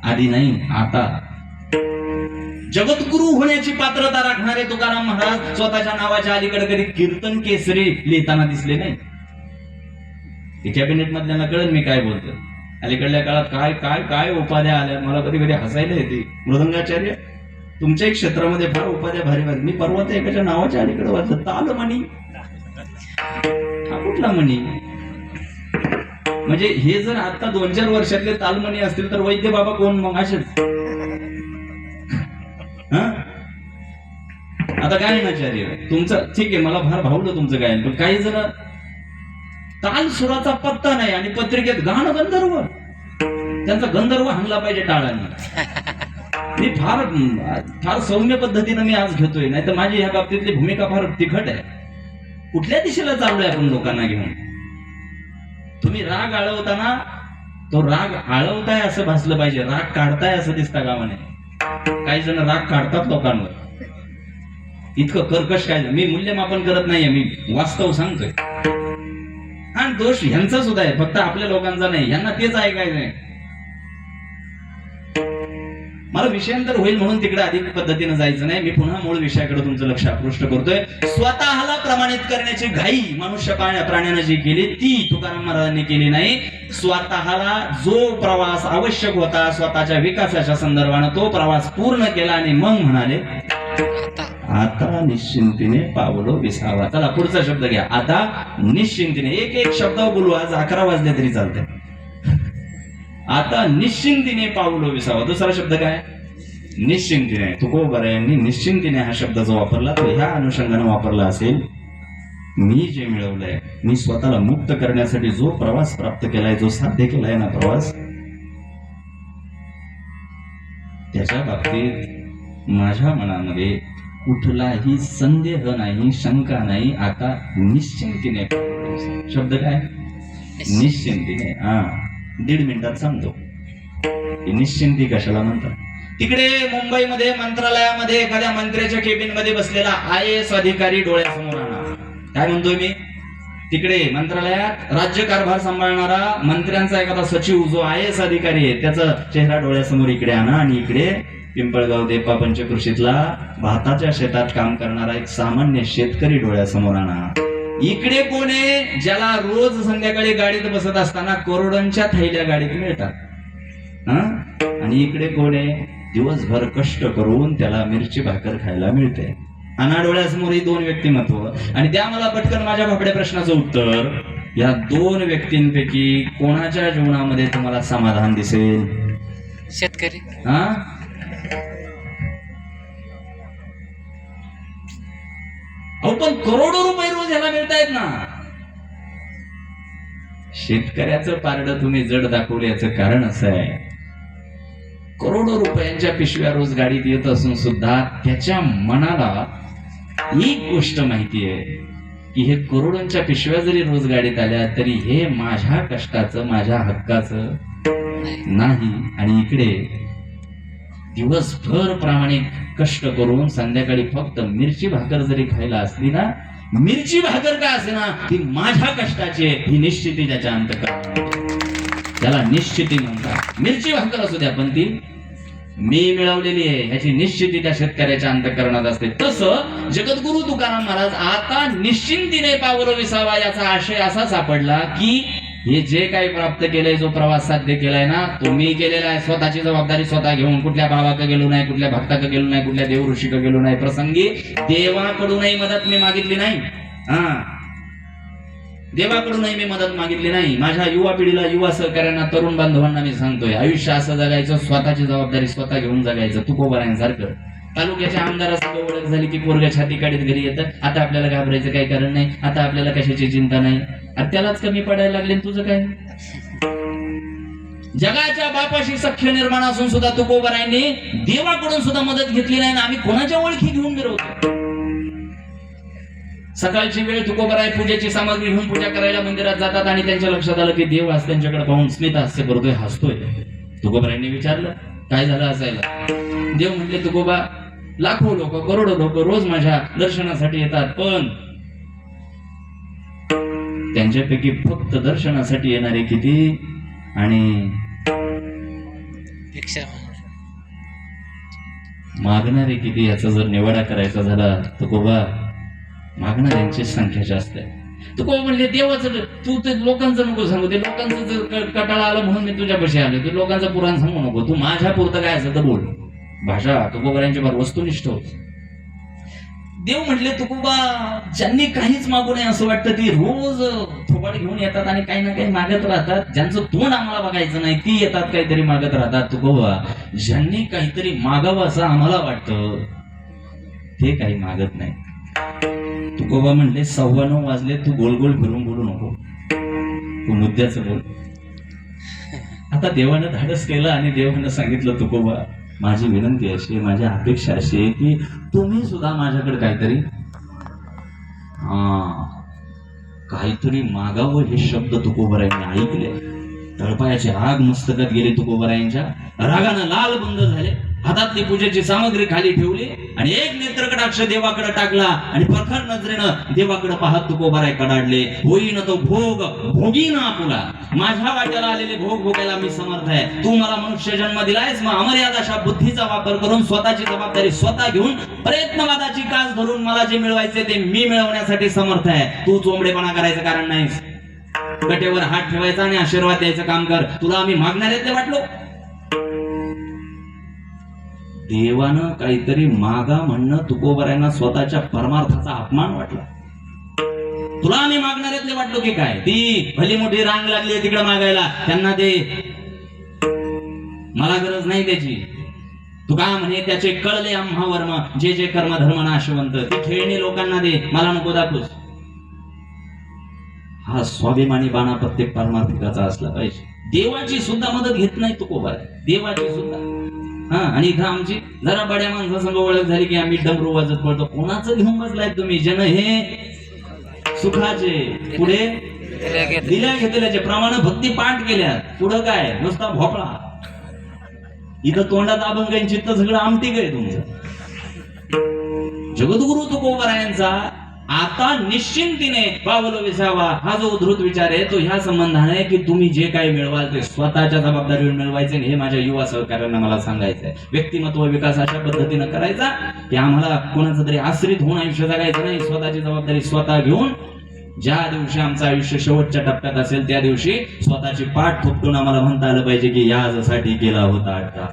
आधी नाही, आता. जगद्गुरु होण्याची पात्रता राखणारे तुकाराम महाराज स्वतःच्या नावाच्या अलीकडे कधी कीर्तन केसरी लिहिताना दिसले नाही. कॅबिनेट मधल्याला कळेल मी काय बोलतो. अलीकडल्या काळात काय काय काय उपाध्या आल्या, मला कधी कधी हसायला येते. मृदंगाचार्य, तुमच्या एक क्षेत्रामध्ये फार उपाध्या भारी भारी. मी परवा तर एकाच्या नावाच्या अलीकडे वाचलं, तालमणी. हा कुठला मणी? म्हणजे हे जर आता 2-4 वर्षातले तालमणी असतील तर वैद्य बाबा कोण मग? असेच. आता गायनाचार्य तुमचं ठीक आहे, मला फार भावलं तुमचं गायन, पण काही जण ताल सुराचा पत्ता नाही आणि पत्रिकेत गाणं गंधर्व, त्यांचा गंधर्व हाणला पाहिजे टाळाने. मी फार फार सौम्य पद्धतीनं मी आज घेतोय, नाही तर माझी ह्या बाबतीतली भूमिका फार तिखट आहे. कुठल्या दिशेला चाललोय आपण लोकांना घेऊन? तुम्ही राग आळवताना तो राग आळवताय असं भासलं पाहिजे, राग काढताय असं दिसता कामा नये. काही जण राग काढतात लोकांवर. इतकं कर्कश काय? मी मूल्यमापन करत नाहीये, मी वास्तव सांगतोय. आणि दोष ह्यांचा सुद्धा आहे, फक्त आपल्या लोकांचा नाही. ह्यांना तेच ऐकायचंय. मला विषयांतर होईल म्हणून तिकडे अधिक पद्धतीने जायचं नाही. मी पुन्हा मूळ विषयाकडे तुमचं लक्ष आकृष्ट करतोय. स्वतःला प्रमाणित करण्याची घाई मनुष्य प्राण्यानं जी केली ती तुकाराम महाराजांनी केली नाही. स्वतःला जो प्रवास आवश्यक होता स्वतःच्या विकासाच्या संदर्भाने तो प्रवास पूर्ण केला आणि मग म्हणाले आता निश्चिंतीने पावलो विसावा. चला पुढचा शब्द घ्या. आता निश्चिंतीने. एक एक शब्द बोलू, आज 11 वाजले तरी चालते. आता निश्चिंतीने पावलो विसावा. दुसरा शब्द काय? निश्चिंतीने. तुकोबार यांनी निश्चिंतीने हा शब्द जो वापरला तो ह्या अनुषंगाने वापरला असेल. मी जे मिळवलंय, मी स्वतःला मुक्त करण्यासाठी जो प्रवास प्राप्त केलाय, जो साध्य केलाय ना प्रवास, त्याच्या बाबतीत माझ्या मनामध्ये कुठलाही संदेह नाही, शंका नाही. आता निश्चिंतीने. शब्द काय? निश्चिंतीने. 1.5 मिनिटात सांगतो निश्चिंती कशाला म्हणतात. तिकडे मुंबईमध्ये मंत्रालयामध्ये एखाद्या मंत्र्याच्या केबिन मध्ये बसलेला IAS अधिकारी डोळ्यासमोर आणा. काय म्हणतोय मी? तिकडे मंत्रालयात राज्यकारभार सांभाळणारा मंत्र्यांचा एखादा सचिव जो IAS अधिकारी आहे त्याचा चेहरा डोळ्यासमोर इकडे आणा. आणि इकडे पिंपळगाव देपा पंचकृषीतला भाताच्या शेतात काम करणारा एक सामान्य शेतकरी डोळ्यासमोर आणा. इकडे कोण आहे? ज्याला रोज संध्याकाळी गाडीत बसत असताना करोडांच्या थैल्या गाडीत मिळतात. आणि इकडे कोण आहे? दिवसभर कष्ट करून त्याला मिरची भाकर खायला मिळते. आणा डोळ्यासमोर ही 2 व्यक्तिमत्व. आणि त्या मला पटकन माझ्या भाबड्या प्रश्नाचं उत्तर. या 2 व्यक्तींपैकी कोणाच्या जीवनामध्ये तुम्हाला समाधान दिसेल? शेतकरी. अहो पण करोडो रुपये रोज ह्याला मिळतायत ना. शेतकऱ्याचं पारडं तुम्ही जड दाखवलं याचं कारण असं आहे, करोडो रुपयांच्या पिशव्या रोज गाडीत येत असून सुद्धा त्याच्या मनाला एक गोष्ट माहिती आहे की हे करोडोंच्या पिशव्या जरी रोज गाडीत आल्या तरी हे माझ्या कष्टाचं, माझ्या हक्काचं नाही. आणि इकडे दिवसभर प्रामाणिक कष्ट करून संध्याकाळी फक्त मिरची भाकर जरी खायला असली ना, मिरची भाकर का असे ना, ती माझ्या कष्टाची आहे. ही निश्चिती त्याच्या अंतःकरणात, त्याला निश्चिती म्हणतात. मिरची भाकर असू द्या पण ती मी मिळवलेली आहे ह्याची निश्चिती त्या शेतकऱ्याच्या अंतःकरणात असते. तसं जगद्गुरु तुकाराम महाराज आता निश्चिंतीने पावलो विसावा याचा आशय असा सापडला की हे जे काही प्राप्त केलंय, जो प्रवास साध्य केलाय ना, तो मी केलेला आहे. स्वतःची जबाबदारी स्वतः घेऊन कुठल्या भावाक गेलो नाही, कुठल्या भक्ताक गेलो नाही, कुठल्या देव ऋषीक गेलो नाही. प्रसंगी देवाकडूनही मदत मी मागितली नाही. देवाकडूनही मी मदत मागितली नाही. माझ्या युवा पिढीला, युवा सहकार्यांना, तरुण बांधवांना मी सांगतोय, आयुष्य असं जगायचं, स्वतःची जबाबदारी स्वतः घेऊन जगायचं. तुकोबारांसारखं तालुक्याच्या आमदारासंग ओळख झाली की पोरग छाती काढीत घरी येतं. आता आपल्याला घाबरायचं काही कारण नाही, आता आपल्याला कशाची चिंता नाही. त्यालाच कमी पडायला लागले तुझं काय? जगाच्या बापाशी सख्य निर्माण असून सुद्धा तुकोबारायांनी देवाकडून सुद्धा मदत घेतली नाही आणि आम्ही कोणाच्या ओळखी घेऊन मिरवतो. सकाळची वेळ तुकोबाराय पूजेची सामग्री घेऊन पूजा करायला मंदिरात जातात आणि त्यांच्या लक्षात आलं की देव आज त्यांच्याकडे पाहून स्मित हास्य करतोय, हसतोय. तुकोबारायांनी विचारलं काय झालं असायला. देव म्हटले तुकोबा, लाखो लोक करोडो लोक रोज माझ्या दर्शनासाठी येतात, पण त्यांच्यापैकी फक्त दर्शनासाठी येणारे किती आणि मागणारे किती याचा जर निवाडा करायचा झाला तुकोबा, मागणाऱ्यांची संख्या जास्त आहे. तुकोबा म्हणले देवाचं तू ते लोकांचं नको सांगू, ते लोकांचं जर कटाळा आला म्हणून मी तुझ्यापाशी आलो, ते लोकांचं पुराण सांगू नको, तू माझ्या पुरतं काय असेल तर बोल. भाषा तुकोबारांची फार वस्तुनिष्ठ होती. देव म्हटले तुकोबा, ज्यांनी काहीच मागू नये असं वाटतं ती रोज थोबाड घेऊन येतात आणि काही ना काही मागत राहतात. ज्यांचं तोंड आम्हाला बघायचं नाही ती येतात काहीतरी मागत राहतात. तुकोबा, ज्यांनी काहीतरी मागावं असं आम्हाला वाटतं ते काही मागत नाही. तुकोबा म्हणले 9:15 वाजले, तू गोल गोल फिरून बोलू नको, तू मुद्द्याचं बोल. आता देवानं धाडस केलं आणि देवानं सांगितलं तुकोबा, माझी विनंती अशी आहे, माझी अपेक्षा अशी आहे की तुम्ही सुद्धा माझ्याकडे काहीतरी मागावं. हे शब्द तुकोबारायांनी ऐकले, तळपायाची आग मस्तकात गेली. तुकोबारायांच्या रागानं लाल बंद झाले, हातातली पूजेची सामग्री खाली ठेवली आणि एक नेत्रकटाक्ष देवाकडे टाकला आणि प्रखर नजरेनं देवाकडे पाहत तुकोबाराय कडाडले. होईन तो भोग भोगीन आपुला, माझ्या वाट्याला आलेले भोग भोगायला मी समर्थ आहे. तू मला मनुष्य जन्म दिलायस, मग अमर्याद अशा बुद्धीचा वापर करून स्वतःची जबाबदारी स्वतः घेऊन प्रयत्नवादाची कास धरून मला जे मिळवायचे ते मी मिळवण्यासाठी समर्थ आहे. तू चोंबडेपणा करायचं कारण नाहीस. गटेवर हात ठेवायचा आणि आशीर्वाद द्यायचं काम कर. तुला आम्ही मागणाऱ्यातले वाटलो. देवानं काहीतरी मागा म्हणणं तुकोबारायांना स्वतःच्या परमार्थाचा अपमान वाटला. तुला आम्ही मागणाऱ्यातले वाटलो की काय? ती भली मोठी रांग लागली तिकडे मागायला, त्यांना दे, मला गरज नाही त्याची. तू का म्हणे त्याचे कळले आम्हा वर्म, जे जे कर्म धर्म नाशवंत, ती खेळणी लोकांना दे, मला नको दाखवूस. हा स्वाभिमानी बाणा प्रत्येक परमार्थिकाचा असला पाहिजे. देवाची सुद्धा मदत घेत नाही तुकोबाराय, देवाची सुद्धा. आणि इथं आमची जरा बड्या माणसासंग ओळख झाली की आम्ही डमरू वाजत पडतो. कोणाचं घेऊन बसलाय तुम्ही? जन हे सुखाचे, पुढे दिल्या घेतल्याचे प्रमाण भक्ती पाठ केल्या, पुढं काय नुसता भोपळा. इथं तोंडात अभंग चित्त सगळं आमटी काय तुमचं. जगद्गुरु तुकोबारायांचा आता निश्चिंतीने पावलो विसावा हा जो उद्धृत विचार आहे तो ह्या संबंधाने की तुम्ही जे काही मिळवाल ते स्वतःच्या जबाबदारीवर मिळवायचे. हे माझ्या युवा सहकार्यांना मला सांगायचंय. व्यक्तिमत्व विकास अशा पद्धतीनं करायचा की आम्हाला कोणाचं तरी आश्रित होऊन आयुष्य जगायचं नाही. स्वतःची जबाबदारी स्वतः घेऊन ज्या दिवशी आमचं आयुष्य शेवटच्या टप्प्यात असेल त्या दिवशी स्वतःची पाठ थोपटून आम्हाला म्हणता आलं पाहिजे की यासाठी केला होता अट्टा.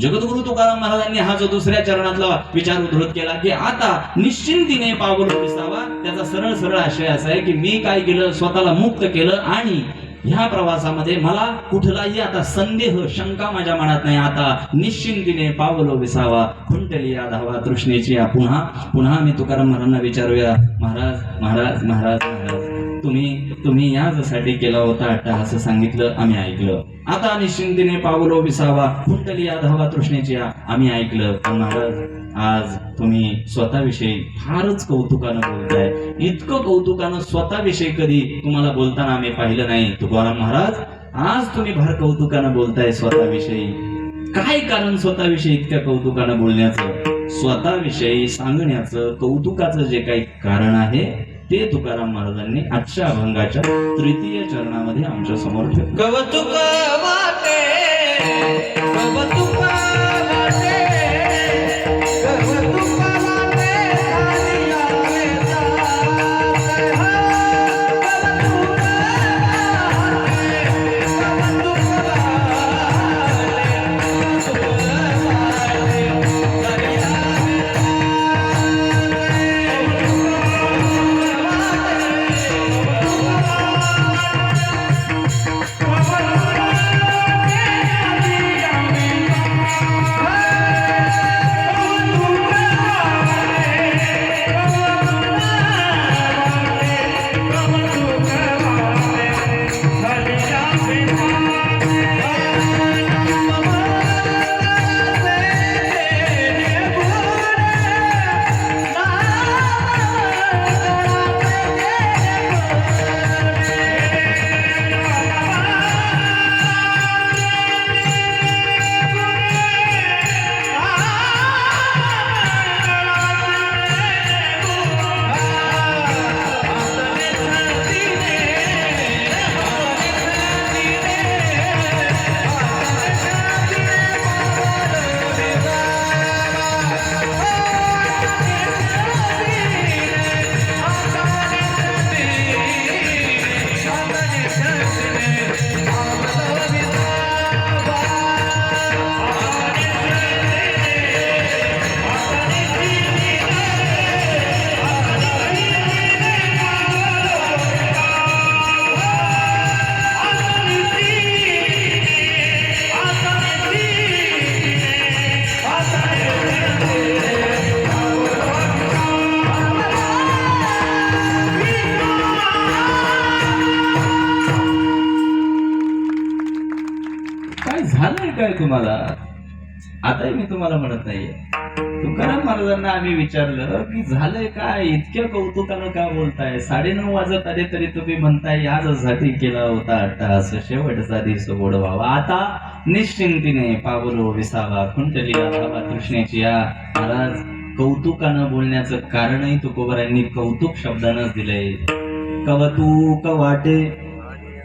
जगद्गुरु तुकाराम महाराजांनी हा जो दुसऱ्या चरणातला विचार उद्धृत केला की आता निश्चिंतीने पावलो विसावा, त्याचा सरळ सरळ आशय असा आहे की मी काय केलं, स्वतःला मुक्त केलं आणि ह्या प्रवासामध्ये मला कुठलाही आता संदेह शंका माझ्या मनात नाही. आता निश्चिंतीने पावलो विसावा, खुंटली या धावा तृष्णेची. पुन्हा पुन्हा मी तुकाराम महाराजांना विचारूया, महाराज महाराज महाराज महाराज तुम्ही यासाठी केला होता अट्टा असं सांगितलं, आम्ही ऐकलं. आता निश्चिंतीने पावलो विसावा, खुंटली या धावा तृष्णेची आम्ही ऐकलं. पण महाराज आज तुम्ही स्वतःविषयी फारच कौतुकानं बोलताय. इतकं कौतुकानं स्वतःविषयी कधी तुम्हाला बोलताना आम्ही पाहिलं नाही. तुकाराम महाराज आज तुम्ही फार कौतुकानं बोलताय स्वतःविषयी. काय कारण स्वतःविषयी इतक्या कौतुकानं बोलण्याचं, स्वतःविषयी सांगण्याचं, कौतुकाचं जे काही कारण आहे ते तुकाराम महाराजांनी आजच्या अभंगाच्या 3य चरणामध्ये आमच्या समोर ठेवलं. कौतुक वाटे, कौतुक वाटे, कौतुक वाटे, खाली आले जाते हा. कौतुक वाटे, काय झालंय काय तुम्हाला? आताही मी तुम्हाला म्हणत नाहीये. तुकाराम महाराजांना आम्ही विचारलं की झालंय काय, इतक्या कौतुकानं का बोलताय? 9:30 वाजत आले तरी तुम्ही म्हणताय आजसाठी केला होता अट्टहास, शेवटचा दिवस गोड व्हावा. आता निश्चिंतीने पावलो विसावा, खुंटली आभावा तृष्णेची या. महाराज, कौतुकानं बोलण्याचं कारणही तुकोबारायांनी कौतुक शब्दानंच दिलंय. कवतुक वाटे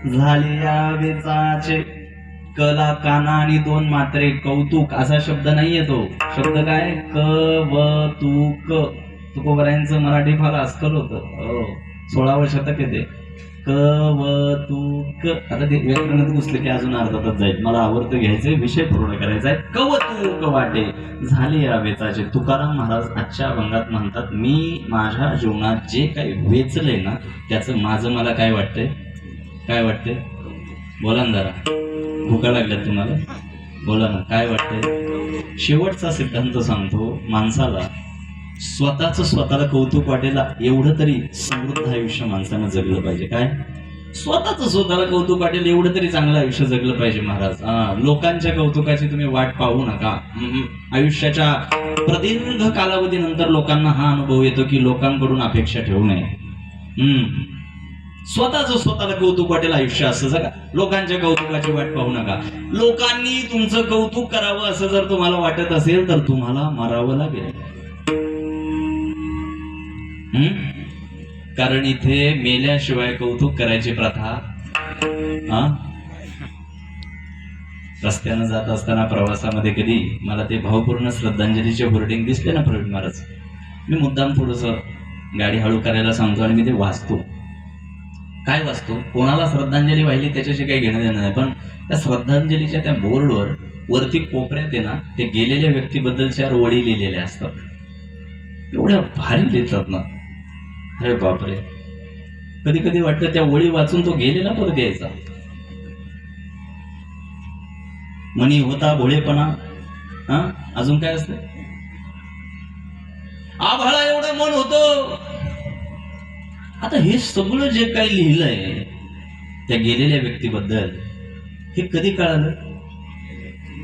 झाले या वेचाचे, कला काना आणि 2 मात्रे, कौतुक असा शब्द नाहीये. तो शब्द काय? कवतुक. तुकोबारायांचं मराठी फार अस्सल होतं. 16वं शतक येते. कवतुक. आता ते व्याकरणात घुसले की अजून अर्धा तास जाईल. मला आवडतं घ्यायचंय, विषय पूर्ण करायचा आहे. कवतुक वाटे झाले या वेचाचे. तुकाराम महाराज आजच्या अभंगात म्हणतात, मी माझ्या जीवनात जे काही वेचलंय ना, त्याचं माझं मला काय वाटतंय? काय वाटतंय? बोला ना जरा. भुका लागल्यात तुम्हाला? बोला ना, काय वाटतंय? शेवटचा सिद्धांत सांगतो, माणसाला स्वतःला कौतुक वाटेला एवढं तरी समृद्ध आयुष्य माणसानं जगलं पाहिजे. काय? स्वतःला कौतुक वाटेल एवढं तरी चांगलं आयुष्य जगलं पाहिजे. महाराज, लोकांच्या कौतुकाची तुम्ही वाट पाहू नका. आयुष्याच्या प्रदीर्घ कालावधीनंतर लोकांना हा अनुभव येतो की लोकांकडून अपेक्षा ठेवू नये. स्वतःला कौतुक वाटेल आयुष्य असं जगा. लोकांच्या कौतुकाची वाट पाहू नका. लोकांनी तुमचं कौतुक करावं असं जर तुम्हाला वाटत असेल तर तुम्हाला मारावं लागेल. कारण इथे मेल्याशिवाय कौतुक करायची प्रथा. रस्त्यानं जात असताना प्रवासामध्ये कधी मला ते भावपूर्ण श्रद्धांजलीचे होर्डिंग दिसले ना प्रवीण महाराज, मी मुद्दाम थोडस गाडी हळू करायला सांगतो आणि मी ते वाचतो. काय वाचतो? कोणाला श्रद्धांजली वाहिली त्याच्याशी काही घेणं देणं नाही, पण त्या श्रद्धांजलीच्या त्या बोर्डवर वरती कोपऱ्यात आहे ना, ते गेलेल्या व्यक्तीबद्दल 4 ओळी लिहिलेल्या असतात. एवढ्या भारी लिहितात ना, अरे बापरे. कधी कधी वाटतं त्या ओळी वाचून तो गेलेला परत यायचा. मनी होता भोळेपणा. अजून काय असतं? आभाळा एवढं मन होतं. आता हे सगळं जे काही लिहिलंय त्या गेलेल्या व्यक्तीबद्दल, हे कधी कळालं?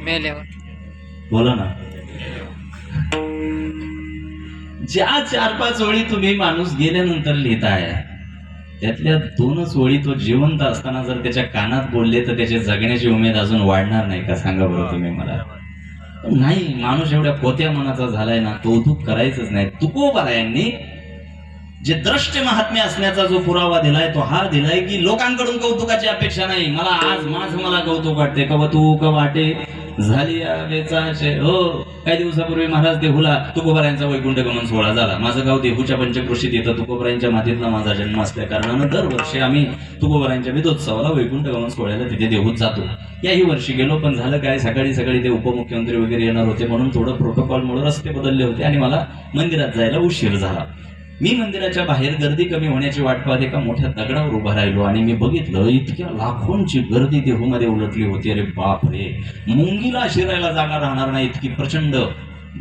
मेल्यावर. बोला ना. ज्या 4-5 ओळी तुम्ही माणूस गेल्यानंतर लिहिताय, त्यातल्या 2च ओळी तो जिवंत असताना जर त्याच्या कानात बोलले तर त्याची जगण्याची उमेद अजून वाढणार नाही का? सांगा बरं तुम्ही मला. नाही, माणूस एवढ्या पोत्या मनाचा झालाय ना, कौतुक करायचंच नाही. तुकोबारायांनी जे द्रष्टे महात्म्य असण्याचा जो पुरावा दिलाय तो हा दिलाय की लोकांकडून कौतुकाची अपेक्षा नाही. मला कौतुक वाटते. कवतुक वाटे झाली या वेचाचे. हो, काही दिवसापूर्वी महाराज देहूला तुकोबारायांचा वैकुंठ गमन सोहळा झाला. माझं गाव देहूच्या पंचक्रोशीत येतं. तुकोबारायांच्या मातीतला माझा जन्म असल्या कारणानं दरवर्षी आम्ही तुकोबारायांच्या विधोत्सवाला वैकुंठ गमन सोहळ्याला तिथे देहूत जातो. याही वर्षी गेलो, पण झालं काय, सकाळी ते उपमुख्यमंत्री वगैरे येणार होते म्हणून थोडं प्रोटोकॉलमुळे रस्ते बदलले होते आणि मला मंदिरात जायला उशीर झाला. मी मंदिराच्या बाहेर गर्दी कमी होण्याची वाट पाहत एका मोठ्या दगडावर उभा राहिलो आणि मी बघितलं इतक्या लाखोंची गर्दी देहूमध्ये उलटली होती. अरे बाप रे, मुंगीला शिरायला जागा राहणार नाही इतकी प्रचंड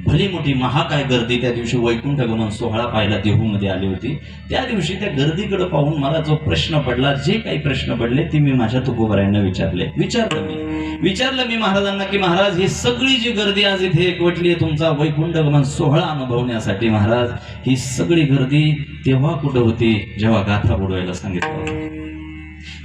भली मोठी महाकाय गर्दी त्या दिवशी वैकुंठ गमन सोहळा पाहायला देहूमध्ये आली होती. त्या दिवशी त्या गर्दीकडे पाहून मला जो प्रश्न पडला, जे काही प्रश्न पडले ते मी माझ्या तुकोबारायांना विचारलं मी महाराजांना की महाराज, ही सगळी जी गर्दी आज इथे एकवटली आहे तुमचा वैकुंठ गमन सोहळा अनुभवण्यासाठी, महाराज ही सगळी गर्दी तेव्हा कुठं होती जेव्हा गाथा बुडवायला सांगितलं?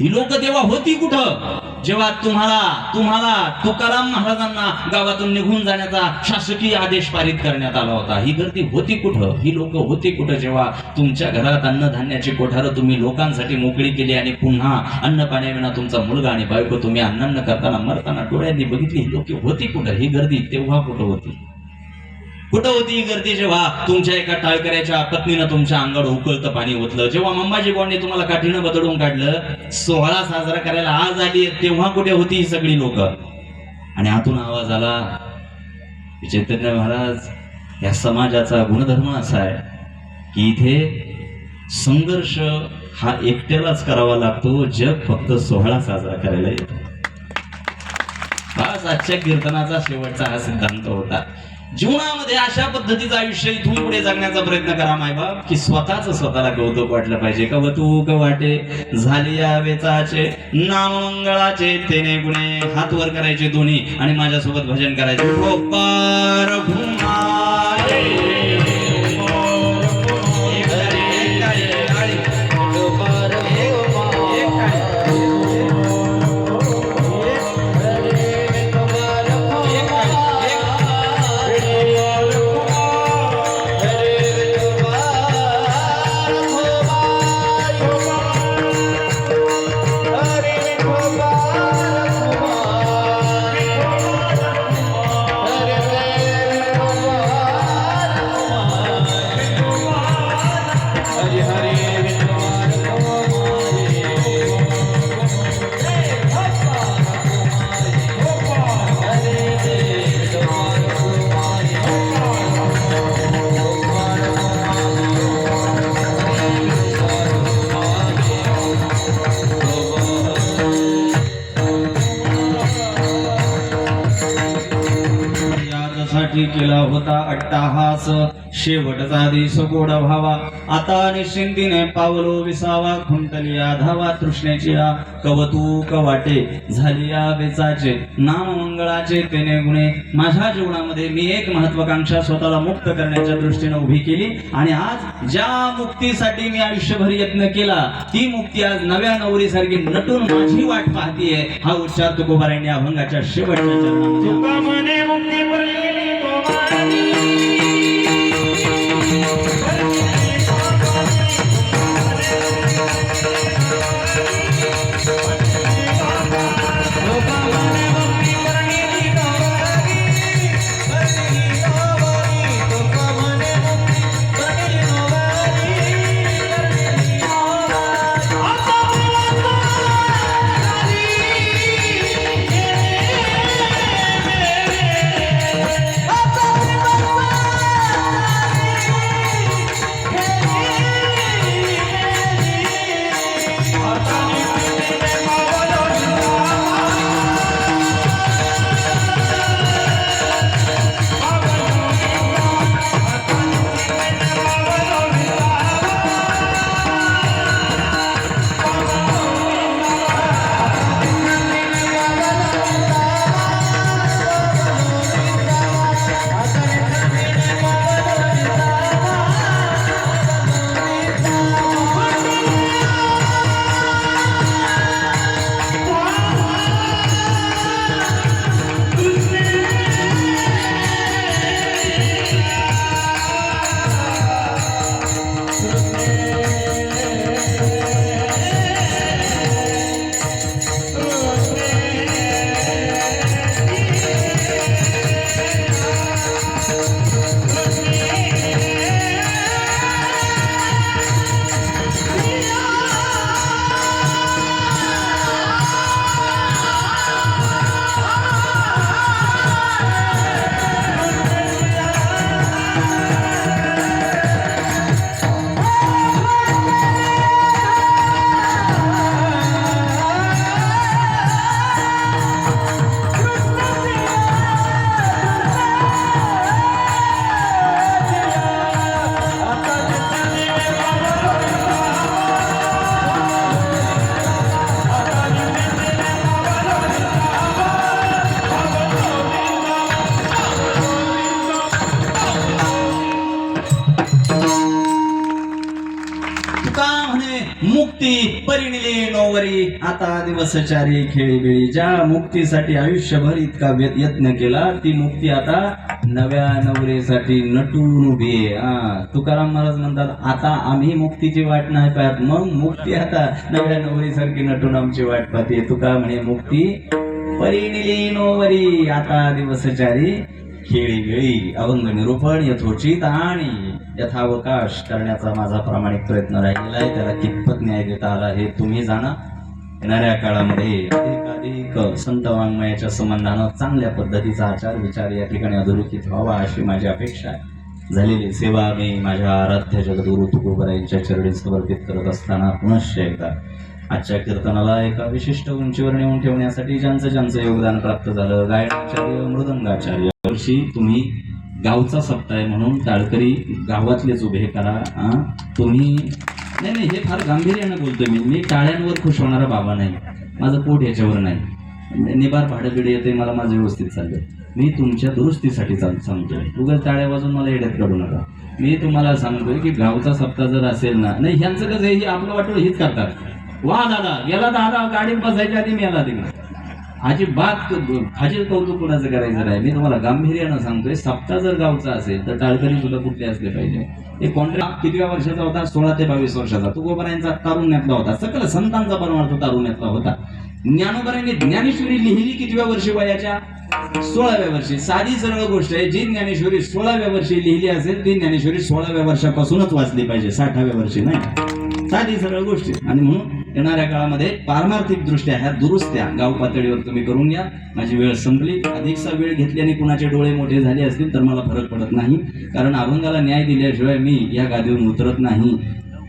ही लोक तेव्हा होती कुठं जेव्हा तुम्हाला तुकाराम महाराजांना गावातून निघून जाण्याचा शासकीय आदेश पारित करण्यात आला होता? ही गर्दी होती कुठं? ही लोक होती कुठं जेव्हा तुमच्या घरात अन्नधान्याची कोठारं तुम्ही लोकांसाठी मोकळी केली आणि पुन्हा अन्न पाण्याविना तुमचा मुलगा आणि बायको तुम्ही अन्नान्न करताना मरताना डोळ्यांनी बघितली? ही लोक होती कुठं? ही गर्दी तेव्हा कुठं होती? कुठं होती ही गर्दी जेव्हा तुमच्या एका टाळकऱ्याच्या पत्नीनं तुमच्या अंगावर उकळतं पाणी ओतलं, जेव्हा मंबाजी बॉन्डने तुम्हाला काठीनं बदलून काढलं, सोहळा साजरा करायला आज आली, तेव्हा कुठे होती ही सगळी लोक? आणि आतून आवाज आला, चैतन्य महाराज, या समाजाचा गुणधर्म असा आहे की इथे संघर्ष हा एकट्यालाच करावा लागतो, जग फक्त सोहळा साजरा करायला येतो. हाच आजच्या कीर्तनाचा शेवटचा हा सिद्धांत होता. जीवनामध्ये अशा पद्धतीचं आयुष्य इथून पुढे जगण्याचा प्रयत्न करा मायबाप, की स्वतःच स्वतःला कौतुक वाटलं पाहिजे. कौतुक वाटे झाली या वेचाचे, नाममंगळाचे तेने गुणे. हात वर करायचे दोन्ही आणि माझ्यासोबत भजन करायचे. गोपार घुमाले. एक तारी, एक तारी, एक तारी. गोपार घुमाले. एक तारी. साठी केला होता अट्टाहास, शेवटचा दिस गोड भावा. आता निश्चिंतीने पावलो विसावा, खुंटलिया धावा तृष्णेची या. कौतुक वाटे झाली या बेचाचे, नाम मंगळाचे तेने गुणे. माझ्या जीवनामध्ये मी एक महत्वाकांक्षा स्वतःला मुक्त करण्याच्या दृष्टीने उभी केली आणि आज ज्या मुक्तीसाठी मी आयुष्यभर यत्न केला ती मुक्ती आज नव्या नवरीसारखी नटून माझी वाट पाहतीये. हा उच्चार तुकोबारायांनी अभंगाच्या शेवटच्या चरणामध्ये. मुक्ती परिणिली नोवरी, आता दिवसचारी खेळी बेळी. ज्या मुक्तीसाठी आयुष्यभर इतका यत्न केला ती मुक्ती आता नव्या नवरीसाठी नटून उभी आहे. तुकाराम महाराज म्हणतात आता आम्ही मुक्तीची वाट नाही पाहत, मग मुक्ती आता नव्या नवरीसारखी नटून आमची वाट पाहते. तुका म्हणे मुक्ती परिणिली नोवरी, आता दिवसचारी खेळी वेळी. अभंग निरूपण यथोचित आणि यथावकाश करण्याचा माझा प्रामाणिक प्रयत्न राहिलेला आहे. त्याला कितपत न्याय देता आला हे तुम्ही जाणा. येणाऱ्या काळामध्ये अधिकाधिक संत वाङ्मयाच्या संबंधानं चांगल्या पद्धतीचा आचार विचार या ठिकाणी अधोरेखित व्हावा अशी माझी अपेक्षा आहे. झालेली सेवा मी माझ्या आराध्य जगद्गुरु तुकोबारायांच्या चरणी समर्पित करत असताना पुनश्च एकदा आजच्या कीर्तनाला एका विशिष्ट उंचीवर नेऊन ठेवण्यासाठी ज्यांचं योगदान प्राप्त झालं, गायनाचार्य, मृदंगाचार्य, वर्षी तुम्ही गावचा सप्ताह आहे म्हणून टाळकरी गावातलेच उभे करा. तुम्ही नाही, हे फार गांभीर्यानं बोलतोय मी टाळ्यांवर खुश होणारा बाबा नाही, माझं पोट याच्यावर नाही. निबार भाडं बिडे येते, मला माझं व्यवस्थित चाललंय. मी तुमच्या दुरुस्तीसाठी सांगतोय, उगाच टाळ्या वाजून मला येड्यात काढू नका. मी तुम्हाला सांगतोय की गावचा सप्ताह जर असेल ना, नाही ह्यांचं कसं हे आपलं वाटलं हेच करतात. वा दादा गेला, दादा गाडीत बसायच्या आधी मी आला तिकडे. अजिबात फाजील कौतुक कोणाचं करायचं नाही. मी तुम्हाला गांभीर्यानं सांगतोय, सप्ताह जर गावचा असेल तर टाळकरी सुद्धा कुठले असले पाहिजे. एक कॉन्ट्रॅक्ट कितव्या वर्षाचा होता? 16 ते 22 वर्षाचा. तुकोबारायांचा तारुण्यातला होता, सकल संतांचा परमार्थ तारुण्यातला होता. ज्ञानोबारांनी ज्ञानेश्वरी लिहिली कितव्या वर्षी? वयाच्या 16व्या वर्षी. साधी सरळ गोष्ट आहे, जी ज्ञानेश्वरी 16व्या वर्षी लिहिली असेल ती ज्ञानेश्वरी 16व्या वर्षापासूनच वाचली पाहिजे, 60व्या वर्षी नाही. साधी सरळ गोष्ट. आणि म्हणून येणाऱ्या काळामध्ये पारमार्थिक दृष्ट्या ह्या दुरुस्त्या गाव पातळीवर तुम्ही करून घ्या. माझी वेळ संपली. अधिकचा वेळ घेतल्याने कुणाचे डोळे मोठे झाले असतील तर मला फरक पडत नाही, कारण अभंगाला न्याय दिल्याशिवाय मी या गादीवरून उतरत नाही.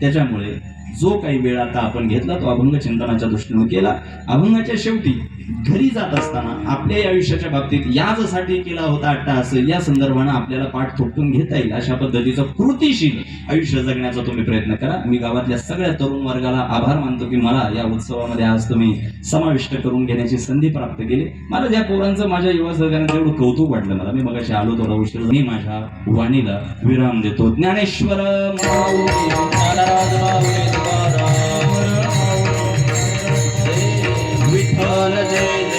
त्याच्यामुळे जो काही वेळ आता आपण घेतला तो अभंग चिंतनाच्या दृष्टीने केला. अभंगाच्या शेवटी घरी जात असताना आपल्या आयुष्याच्या बाबतीत याचसाठी केला होता अट्टाहास, या संदर्भानं आपल्याला पाठ थोपटून घेता येईल अशा पद्धतीचं कृतीशील आयुष्य जगण्याचा तुम्ही प्रयत्न करा. मी गावातल्या सगळ्या तरुण वर्गाला आभार मानतो की मला या उत्सवामध्ये आज तुम्ही समाविष्ट करून घेण्याची संधी प्राप्त केली. मला ज्या पोरांचं माझ्या युवा सहकार्याचं एवढं कौतुक वाटलं, मला मी मगाशी आलो थोडा उशीर. मी माझ्या वाणीला विराम देतो. ज्ञानेश्वर विठ्ठल जय